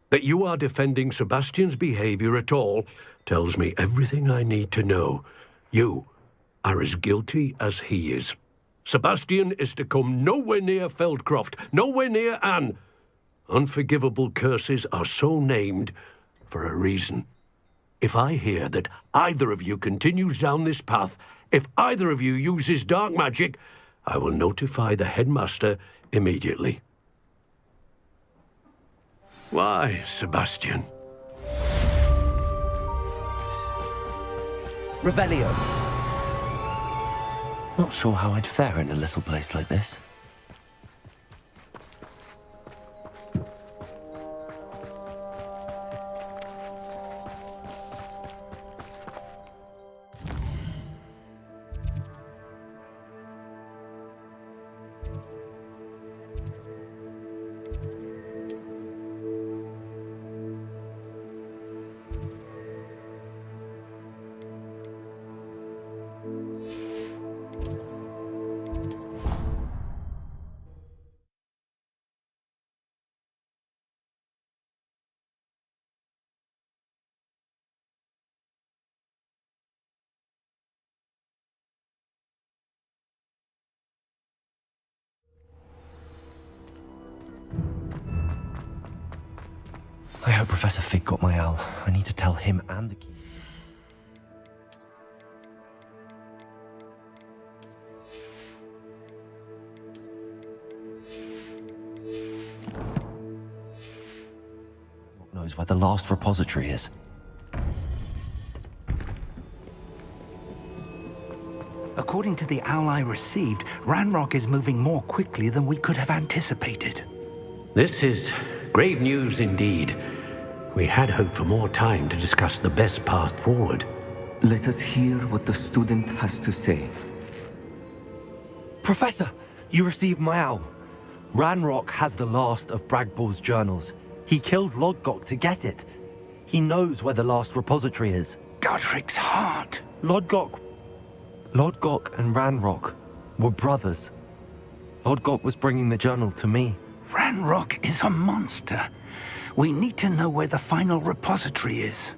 That you are defending Sebastian's behavior at all tells me everything I need to know. You are as guilty as he is. Sebastian is to come nowhere near Feldcroft, nowhere near Anne. Unforgivable curses are so named for a reason. If I hear that either of you continues down this path, if either of you uses dark magic, I will notify the headmaster immediately. Why, Sebastian? Revelio. Not sure how I'd fare in a little place like this. I hope Professor Fig got my owl. I need to tell him and the key. Who knows where the last repository is? According to the owl I received, Ranrock is moving more quickly than we could have anticipated. This is grave news indeed. We had hoped for more time to discuss the best path forward. Let us hear what the student has to say. Professor, you received my owl. Ranrock has the last of Bragbor's journals. He killed Lodgok to get it. He knows where the last repository is. Godric's heart. Lodgok and Ranrock were brothers. Lodgok was bringing the journal to me. Ranrock is a monster. We need to know where the final repository is.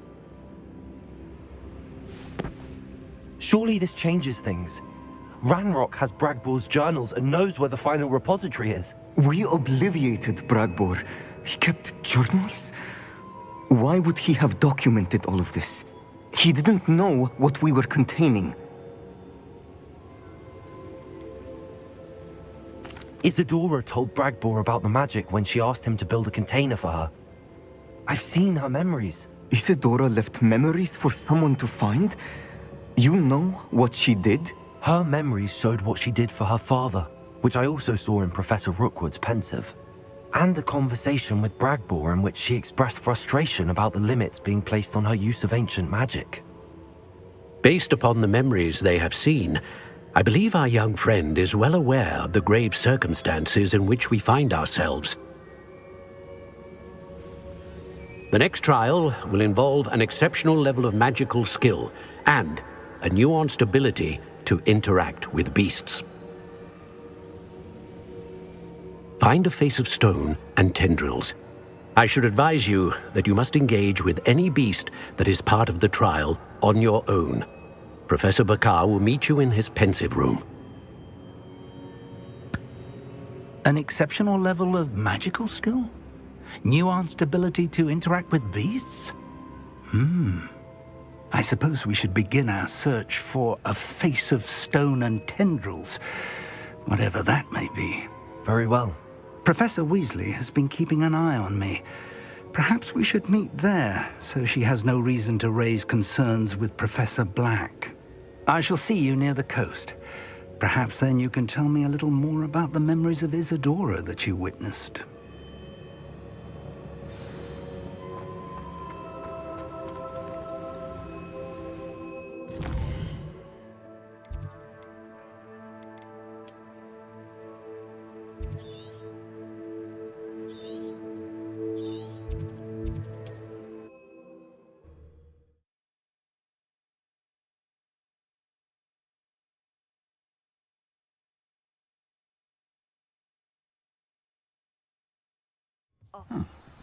Surely this changes things. Ranrock has Bragbor's journals and knows where the final repository is. We obliviated Bragbor. He kept journals? Why would he have documented all of this? He didn't know what we were containing. Isadora told Bragbor about the magic when she asked him to build a container for her. I've seen her memories. Isadora left memories for someone to find? You know what she did? Her memories showed what she did for her father, which I also saw in Professor Rookwood's pensive. And a conversation with Bragbor in which she expressed frustration about the limits being placed on her use of ancient magic. Based upon the memories they have seen, I believe our young friend is well aware of the grave circumstances in which we find ourselves. The next trial will involve an exceptional level of magical skill and a nuanced ability to interact with beasts. Find a face of stone and tendrils. I should advise you that you must engage with any beast that is part of the trial on your own. Professor Bakar will meet you in his pensive room. An exceptional level of magical skill? Nuanced ability to interact with beasts? I suppose we should begin our search for a face of stone and tendrils, whatever that may be. Very well. Professor Weasley has been keeping an eye on me. Perhaps we should meet there, so she has no reason to raise concerns with Professor Black. I shall see you near the coast. Perhaps then you can tell me a little more about the memories of Isadora that you witnessed.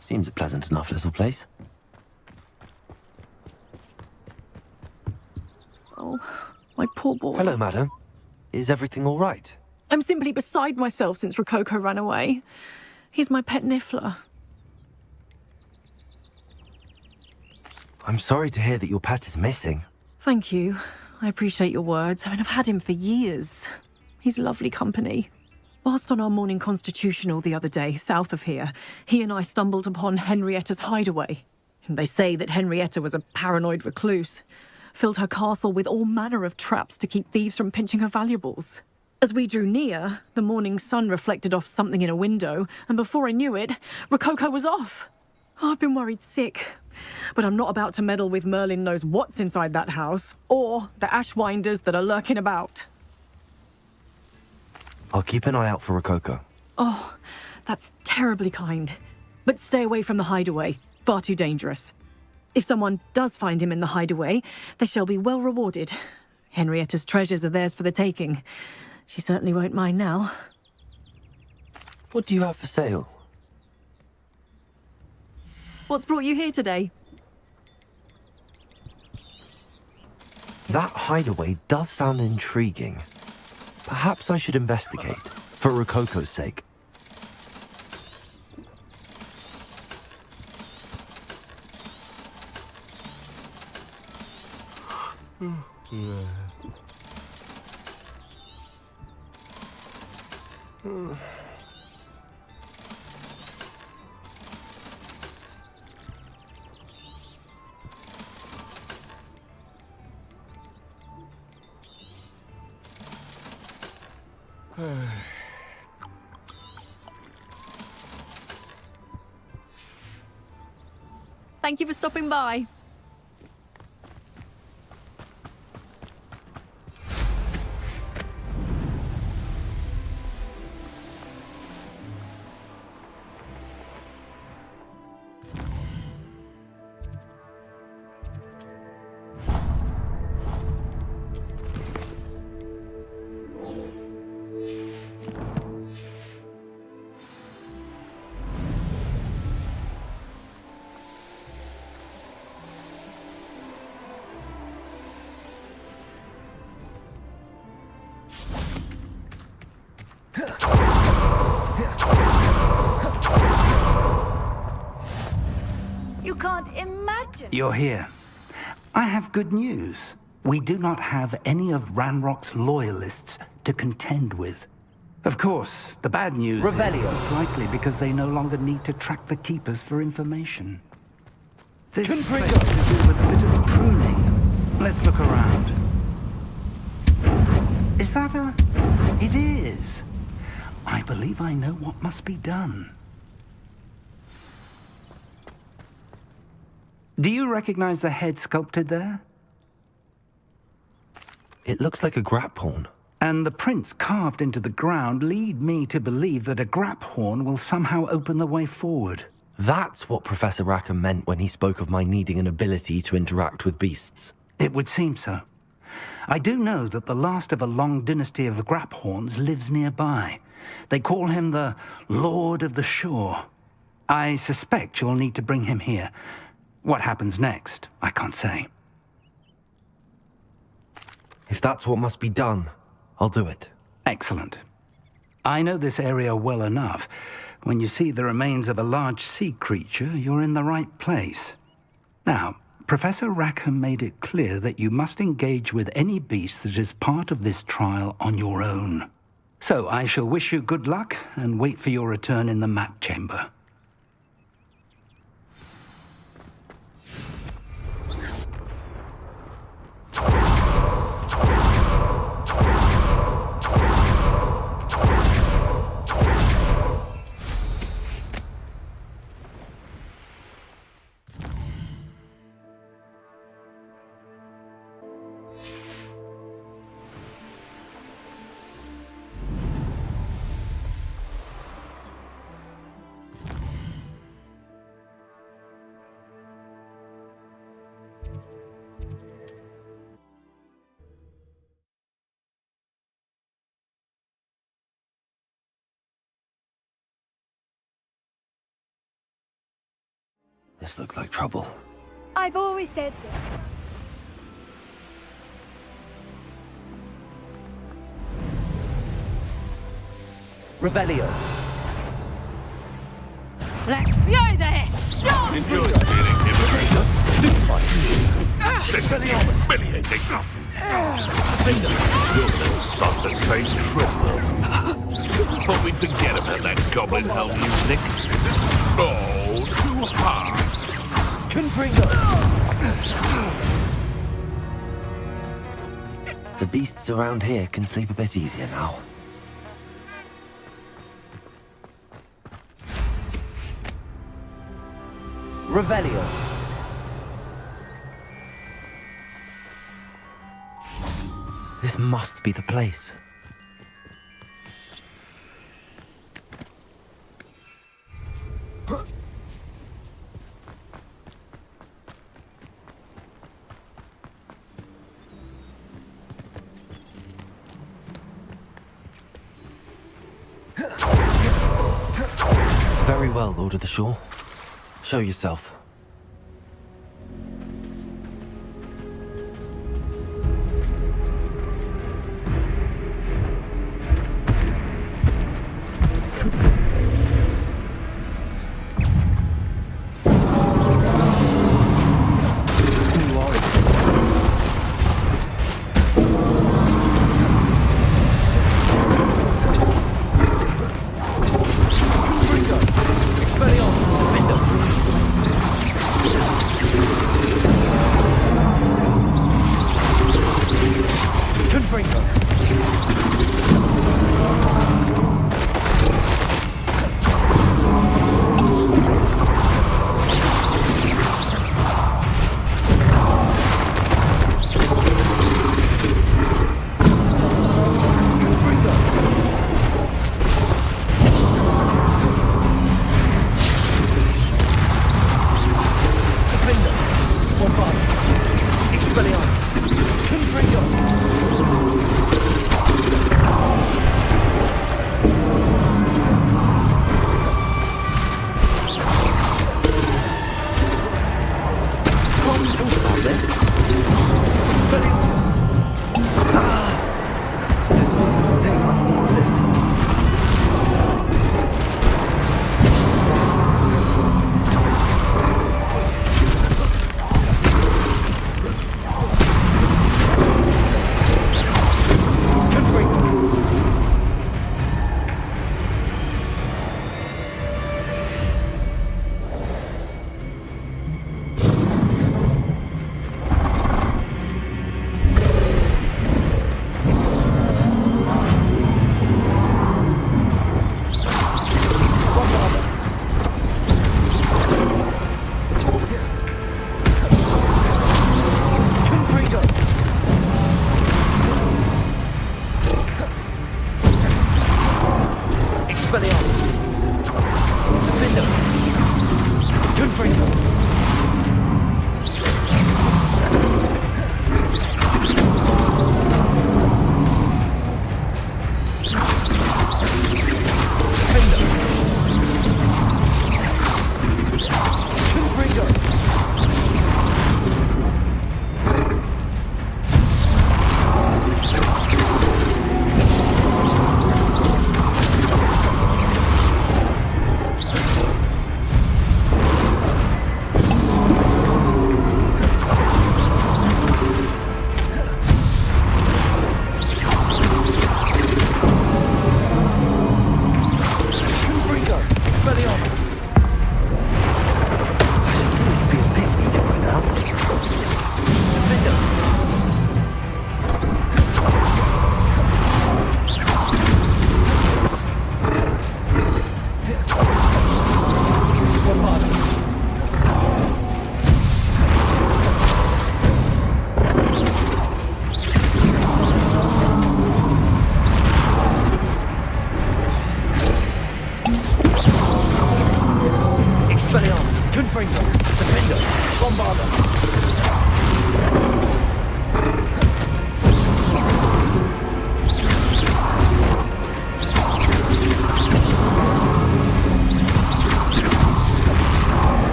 Seems a pleasant enough little place. Oh, my poor boy. Hello, madam. Is everything all right? I'm simply beside myself since Rococo ran away. He's my pet niffler. I'm sorry to hear that your pet is missing. Thank you. I appreciate your words. I mean, I've had him for years. He's lovely company. Whilst on our morning constitutional the other day, south of here, he and I stumbled upon Henrietta's hideaway. They say that Henrietta was a paranoid recluse, filled her castle with all manner of traps to keep thieves from pinching her valuables. As we drew near, the morning sun reflected off something in a window, and before I knew it, Rococo was off. Oh, I've been worried sick. But I'm not about to meddle with Merlin knows what's inside that house, or the ashwinders that are lurking about. I'll keep an eye out for Rococo. Oh, that's terribly kind. But stay away from the hideaway. Far too dangerous. If someone does find him in the hideaway, they shall be well rewarded. Henrietta's treasures are theirs for the taking. She certainly won't mind now. What do you have for sale? What's brought you here today? That hideaway does sound intriguing. Perhaps I should investigate, for Rococo's sake. Thank you for stopping by. You can't imagine. You're here. I have good news. We do not have any of Ranrock's loyalists to contend with. Of course, the bad news is it's likely because they no longer need to track the Keepers for information. This place could do with a bit of pruning. Let's look around. Is that a... It is. I believe I know what must be done. Do you recognize the head sculpted there? It looks like a grap horn. And the prints carved into the ground lead me to believe that a grap horn will somehow open the way forward. That's what Professor Rackham meant when he spoke of my needing an ability to interact with beasts. It would seem so. I do know that the last of a long dynasty of grap horns lives nearby. They call him the Lord of the Shore. I suspect you'll need to bring him here. What happens next, I can't say. If that's what must be done, I'll do it. Excellent. I know this area well enough. When you see the remains of a large sea creature, you're in the right place. Now, Professor Rackham made it clear that you must engage with any beast that is part of this trial on your own. So I shall wish you good luck and wait for your return in the map chamber. This looks like trouble. I've always said that. Revelio. You're there! Stop! Enjoy feeling liberated. This is humiliating. Your little son that saved Trevor. Thought we'd forget about that goblin helm you nick. Oh, too hard. Confringo. The beasts around here can sleep a bit easier now. Revelio. This must be the place. Very well, Lord of the Shore. Show yourself.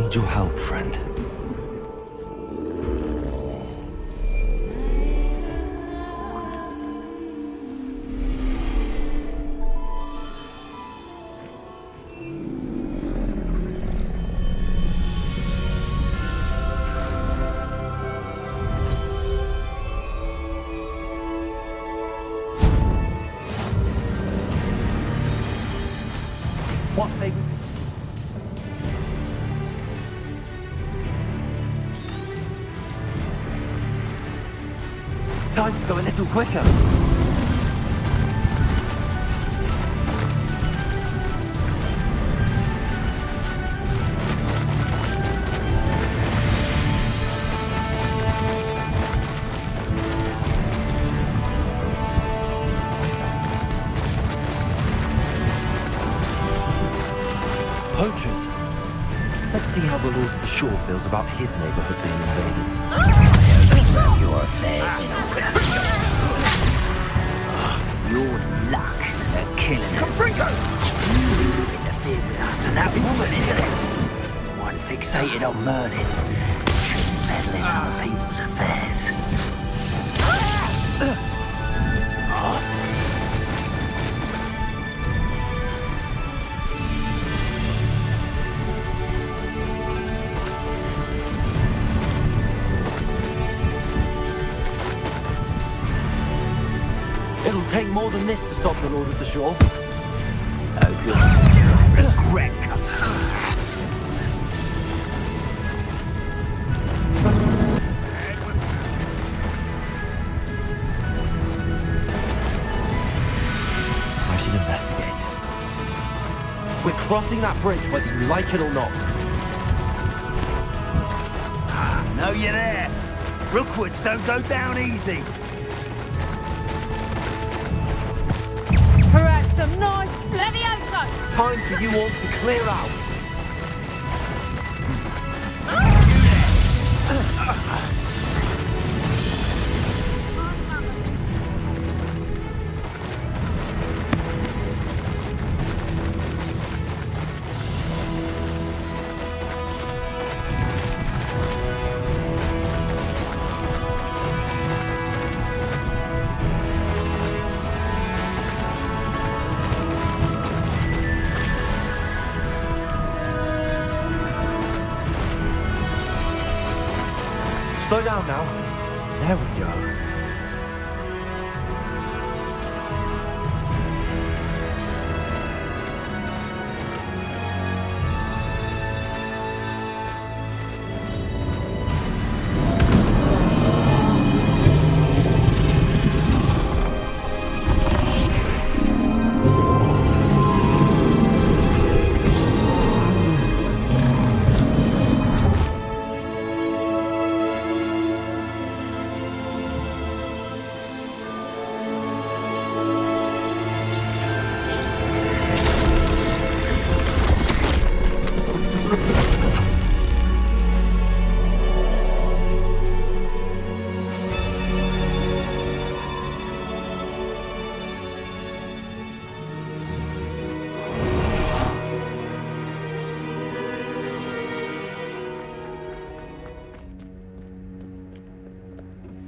need your help, friend. What's the... Time to go a little quicker. Poachers. Let's see how the Lord of the Shore feels about his neighborhood being invaded. Your affairs in Your luck at killing us. You interfered with us and that woman, isn't it? One fixated on Merlin. Meddling other people's affairs. It'll take more than this to stop the Lord of the Shore. Oh, good. Regret. I should investigate. We're crossing that bridge whether you like it or not. No, you're there. Rookwoods don't go down easy. Perhaps some nice Levioso! Time for you all to clear out. Slow down now. There we go.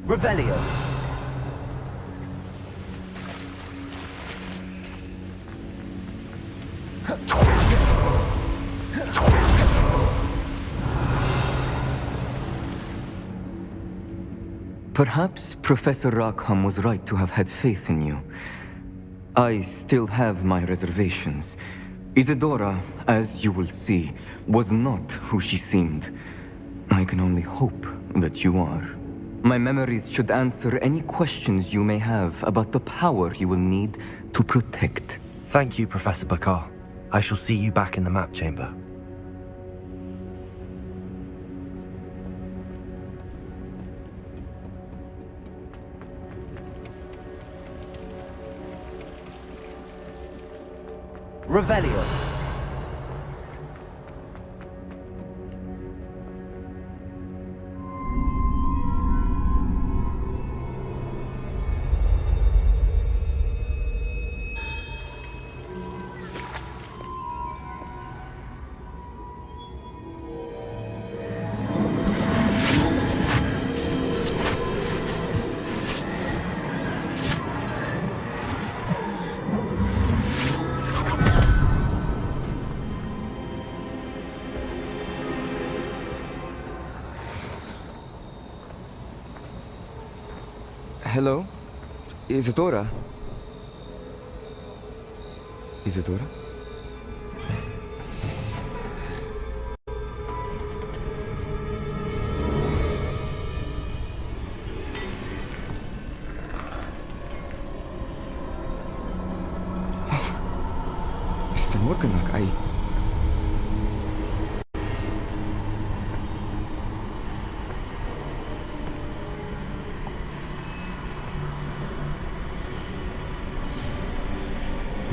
Revelio. Perhaps Professor Rackham was right to have had faith in you. I still have my reservations. Isadora, as you will see, was not who she seemed. I can only hope that you are. My memories should answer any questions you may have about the power you will need to protect. Thank you, Professor Bakar. I shall see you back in the map chamber. Revelio. Hello? Isadora? Isadora? Mr. Morganach,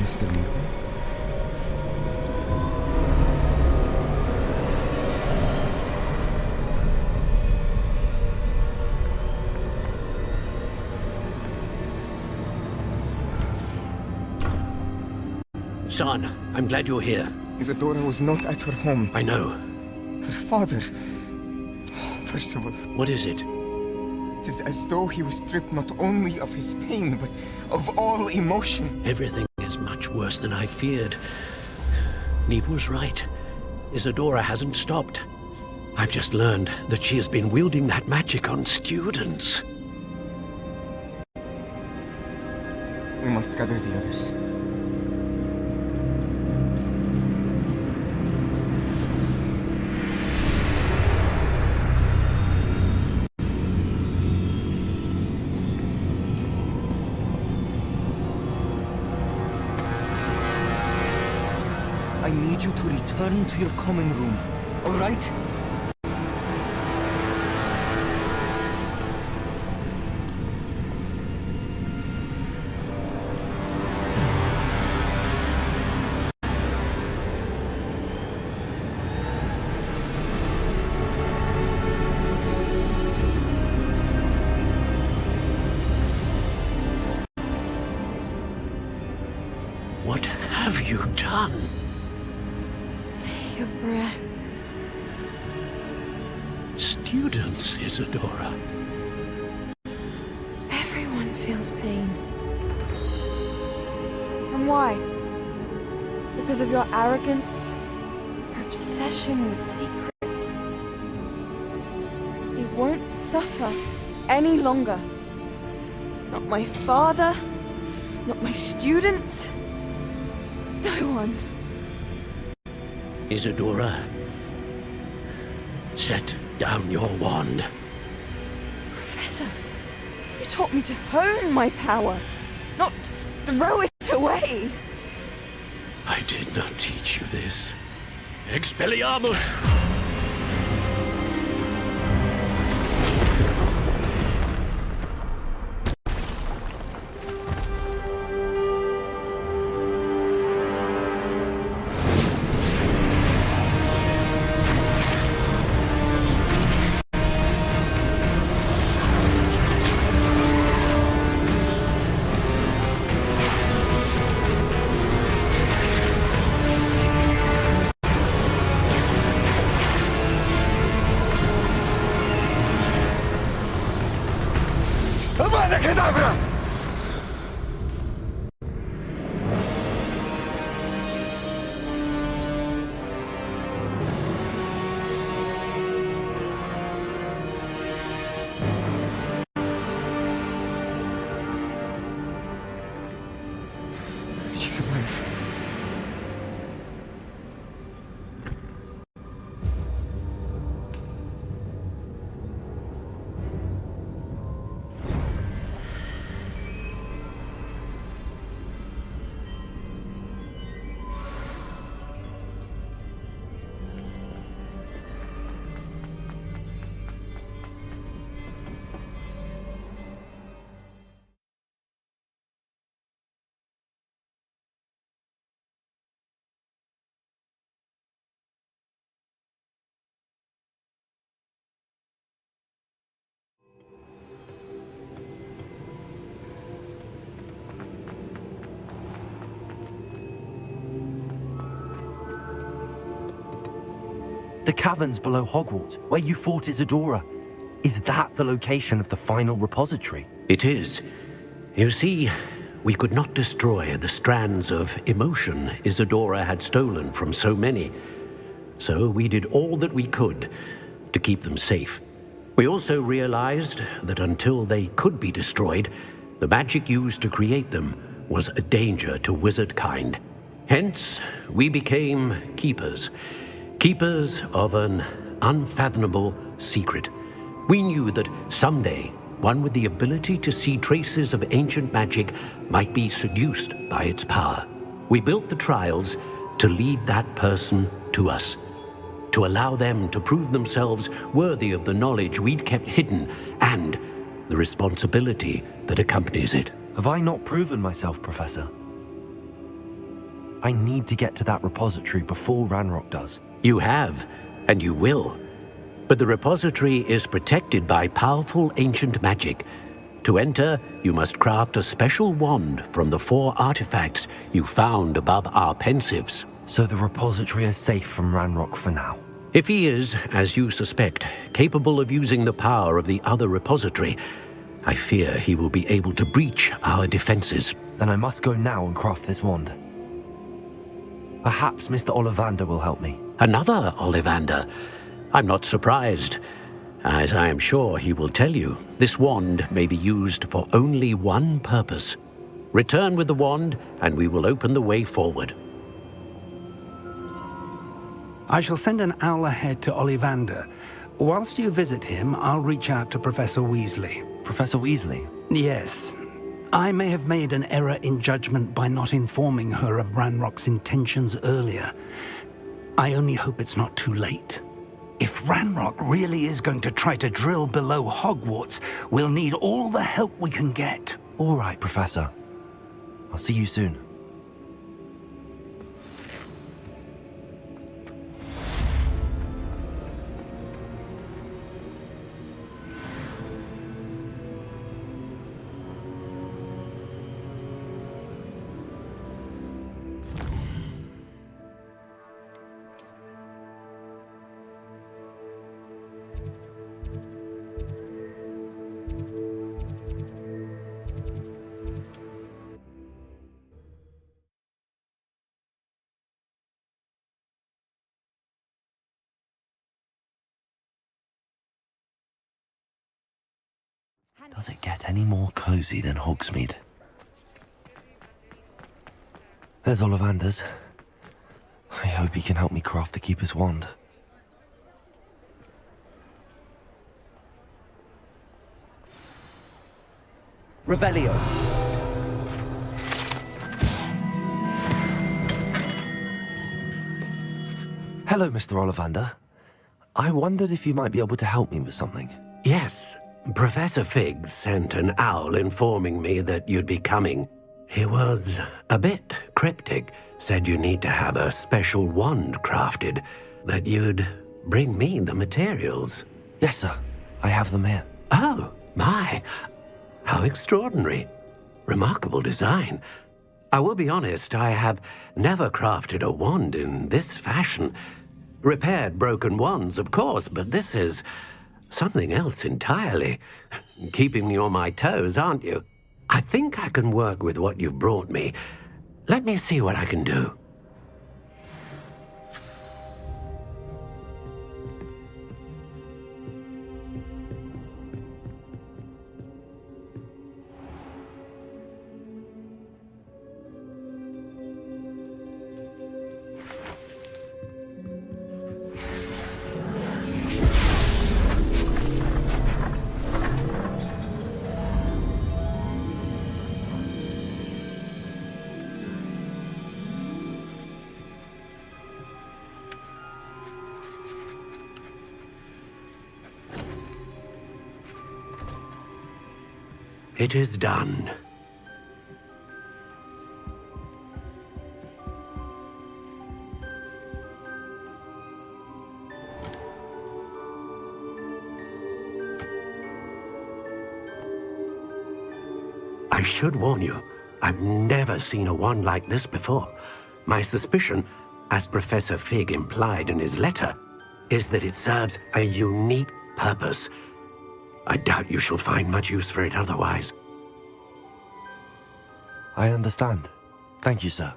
Mr. Morgan? Son, I'm glad you're here. Isadora was not at her home. I know. Her father... Percival. What is it? It is as though he was stripped not only of his pain, but of all emotion. Everything is much worse than I feared. Neve was right. Isadora hasn't stopped. I've just learned that she has been wielding that magic on students. We must gather the others. I need you to return to your common room, all right? What have you done? Take a breath. Students, Isadora. Everyone feels pain. And why? Because of your arrogance? Your obsession with secrets? He won't suffer any longer. Not my father, not my students, no one. Isadora, set down your wand. Professor, you taught me to hone my power, not throw it away. I did not teach you this. Expelliarmus! Avada Kedavra! She's alive. The caverns below Hogwarts, where you fought Isadora. Is that the location of the final repository? It is. You see, we could not destroy the strands of emotion Isadora had stolen from so many. So we did all that we could to keep them safe. We also realized that until they could be destroyed, the magic used to create them was a danger to wizard kind. Hence, we became keepers. Keepers of an unfathomable secret. We knew that someday, one with the ability to see traces of ancient magic might be seduced by its power. We built the trials to lead that person to us, to allow them to prove themselves worthy of the knowledge we'd kept hidden and the responsibility that accompanies it. Have I not proven myself, Professor? I need to get to that repository before Ranrock does. You have, and you will. But the repository is protected by powerful ancient magic. To enter, you must craft a special wand from the 4 artifacts you found above our pensives. So the repository is safe from Ranrock for now? If he is, as you suspect, capable of using the power of the other repository, I fear he will be able to breach our defenses. Then I must go now and craft this wand. Perhaps Mr. Ollivander will help me. Another Ollivander? I'm not surprised. As I am sure he will tell you, this wand may be used for only one purpose. Return with the wand, and we will open the way forward. I shall send an owl ahead to Ollivander. Whilst you visit him, I'll reach out to Professor Weasley. Professor Weasley? Yes. I may have made an error in judgment by not informing her of Ranrock's intentions earlier. I only hope it's not too late. If Ranrock really is going to try to drill below Hogwarts, we'll need all the help we can get. All right, Professor. I'll see you soon. Does it get any more cozy than Hogsmeade? There's Ollivander's. I hope he can help me craft the Keeper's wand. Revelio. Hello, Mr. Ollivander. I wondered if you might be able to help me with something. Yes. Professor Fig sent an owl informing me that you'd be coming. He was a bit cryptic, said you need to have a special wand crafted, that you'd bring me the materials. Yes, sir. I have them here. Oh, my. How extraordinary. Remarkable design. I will be honest, I have never crafted a wand in this fashion. Repaired broken wands, of course, but this is something else entirely. Keeping me on my toes, aren't you? I think I can work with what you've brought me. Let me see what I can do. It is done. I should warn you, I've never seen a wand like this before. My suspicion, as Professor Fig implied in his letter, is that it serves a unique purpose. I doubt you shall find much use for it otherwise. I understand. Thank you, sir.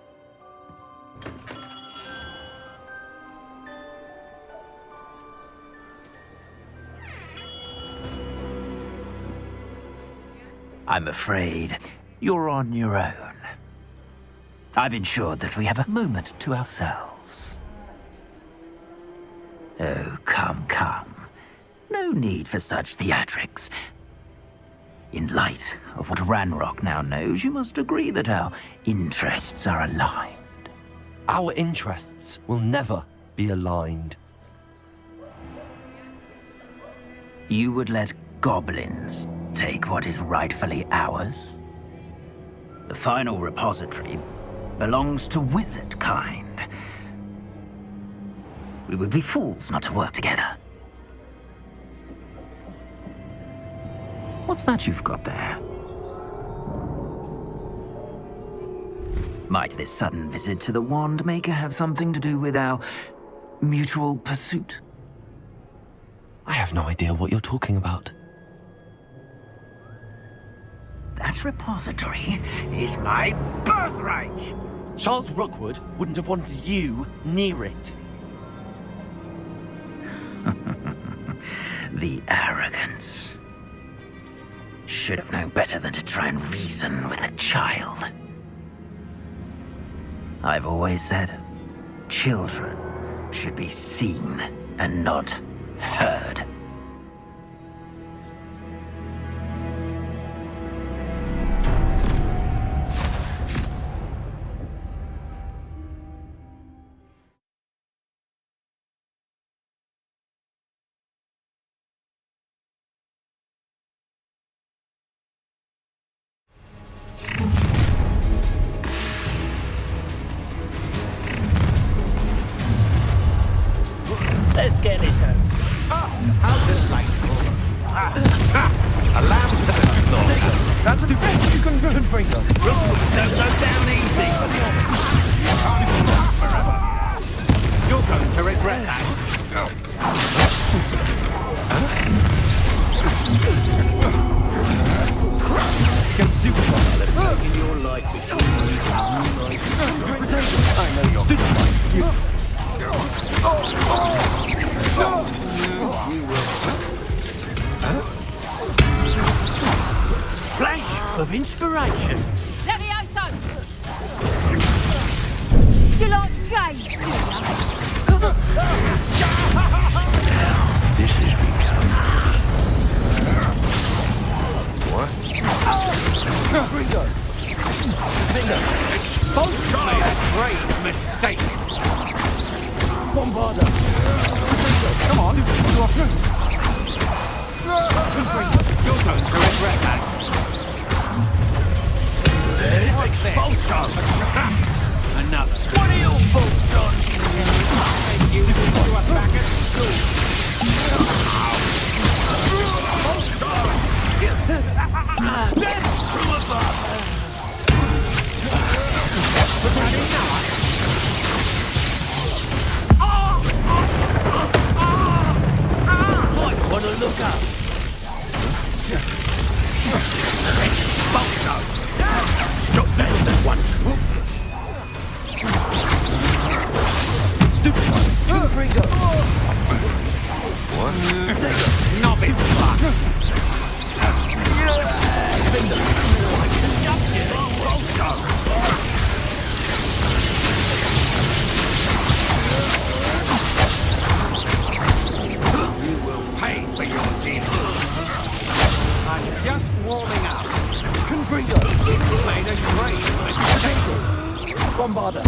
I'm afraid you're on your own. I've ensured that we have a moment to ourselves. Oh, come, come. No need for such theatrics. In light of what Ranrock now knows, you must agree that our interests are aligned. Our interests will never be aligned. You would let goblins take what is rightfully ours? The final repository belongs to wizard kind. We would be fools not to work together. What's that you've got there? Might this sudden visit to the Wand Maker have something to do with our mutual pursuit? I have no idea what you're talking about. That repository is my birthright! Charles Rookwood wouldn't have wanted you near it. The arrogance. Should have known better than to try and reason with a child. I've always said, children should be seen and not heard. Let's get this over. How's this like? A lamb to the slaughter. That's the best you can do, Fredo. Don't go down easy. You're going to regret that. Get stupid one. Let it work in your life. I know you're stupid. Flash of inspiration. Levioso! You like games, do you? This has become... What? Fredo! Expulsion! A great mistake! Bombarder! Come on, you are through! You're going to regret that! Expulsion! Another! What are your thoughts on? You to a back at school! Death from above! Was that enough? Might want to look up. Expulsion! Stop that at once! Stupid one! Fredo! What? Novice luck! You will pay for your deed. I'm just warming up. Confrido made a great mistake. Bombarder.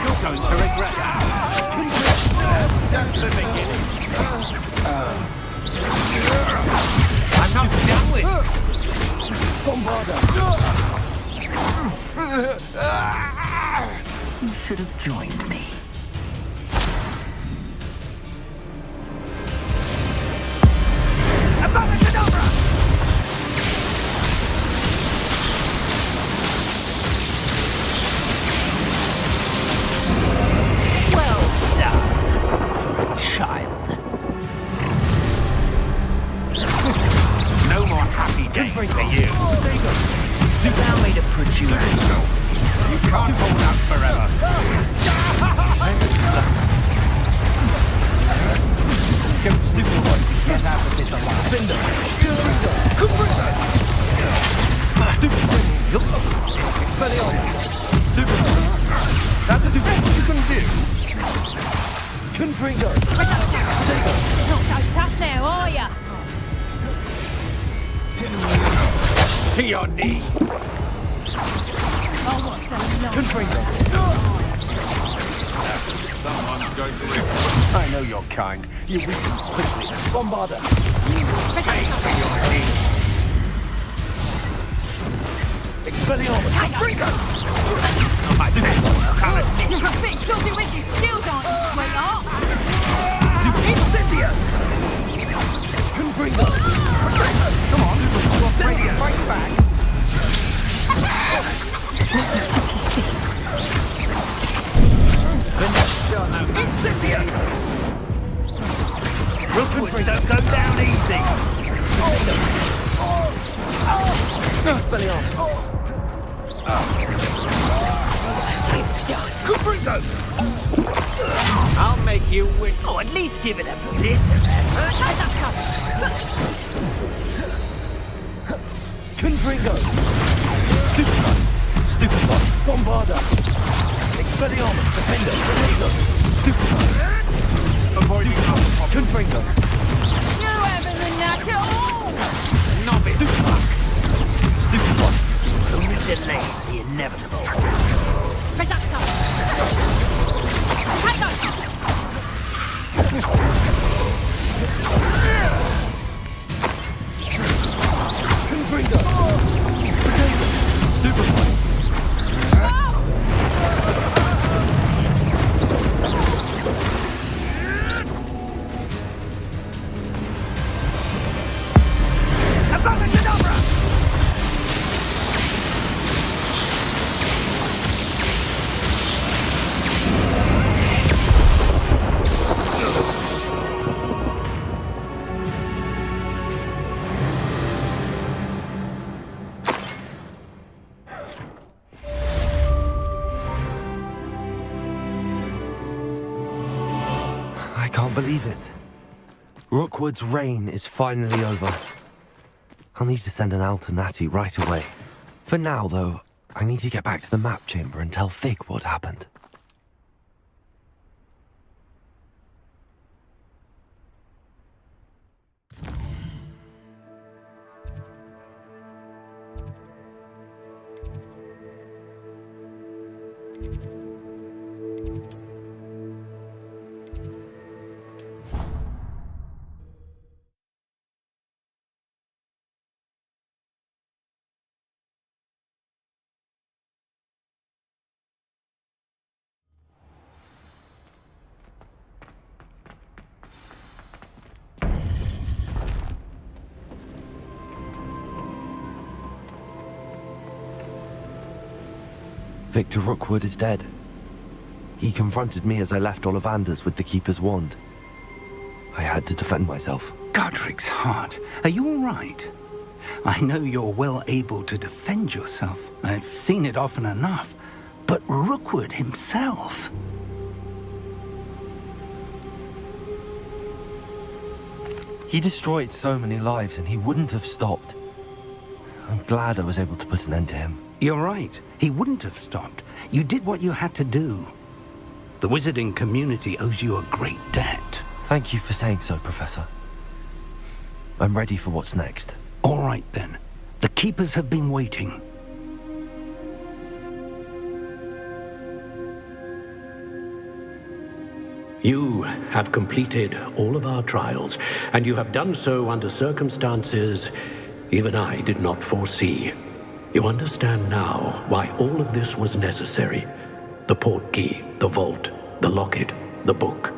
You're going to regret that. That's just the beginning. I'm not done with Bombarder. You should have joined me. Well done for a child. No more happy days for you. Allow me to put you out. You can't hold out forever. Go stupid one. get out of this alive. Stupid. Expelliarmus. Stupid. That was the best you can do. Confringo. Not so tough now, are ya? To your knees. Oh, what's the long? Confringo. Someone's going to rip. I know you're kind. You weaken quickly. Bombarder. Pay for your deeds. Expelliarmus. Confringo! My best work, I'll admit. You're a bit filthy with your skills, aren't you, sweetheart? Incendia. Confringo. Come on. Fight back. Incendia. Rookwood, don't go down easy. Expelliarmus. Confringo. I'll make you wish. Oh, at least give it a bit of effort. Confringo. Stupid one. Bombarder. Expelliarmus. Defender. Tornado. Stupid one. Avoiding Confringo. You haven't been natural! Novice. Stupid one. Stupid one. Only delays the inevitable. Reductor! Take us! Confringo. Stupid one. I can't believe it. Rookwood's reign is finally over. I'll need to send an Alternati right away. For now, though, I need to get back to the map chamber and tell Fig what happened. Victor Rookwood is dead. He confronted me as I left Ollivander's with the Keeper's wand. I had to defend myself. Godric's heart. Are you all right? I know you're well able to defend yourself. I've seen it often enough. But Rookwood himself... He destroyed so many lives and he wouldn't have stopped. I'm glad I was able to put an end to him. You're right. He wouldn't have stopped. You did what you had to do. The wizarding community owes you a great debt. Thank you for saying so, Professor. I'm ready for what's next. All right, then. The Keepers have been waiting. You have completed all of our trials, and you have done so under circumstances even I did not foresee. You understand now why all of this was necessary. The portkey, the vault, the locket, the book,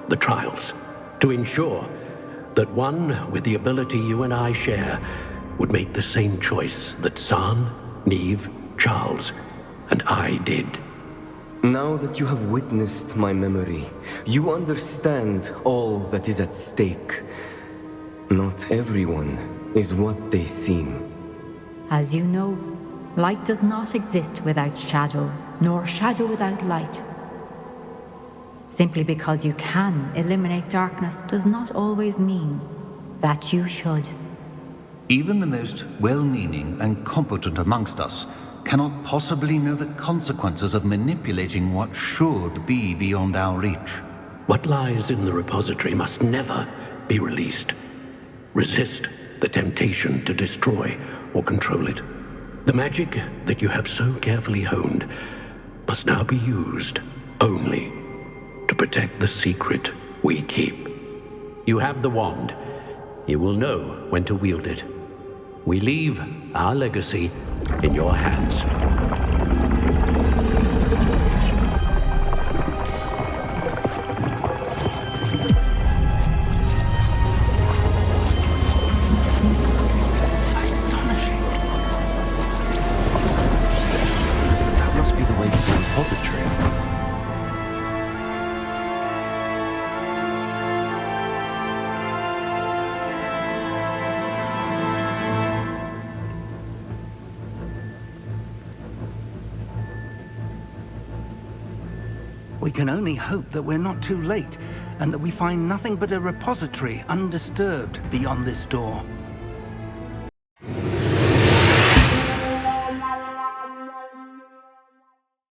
the trials. To ensure that one with the ability you and I share would make the same choice that San, Neve, Charles, and I did. Now that you have witnessed my memory, you understand all that is at stake. Not everyone is what they seem. As you know, light does not exist without shadow, nor shadow without light. Simply because you can eliminate darkness does not always mean That you should. Even the most well-meaning and competent amongst us cannot possibly know the consequences of manipulating what should be beyond our reach. What lies in the repository must never be released. Resist the temptation to destroy or control it. The magic that you have so carefully honed must now be used only to protect the secret we keep. You have the wand. You will know when to wield it. We leave our legacy in your hands. That must be the way to the repository. We can only hope that we're not too late, and that we find nothing but a repository undisturbed beyond this door.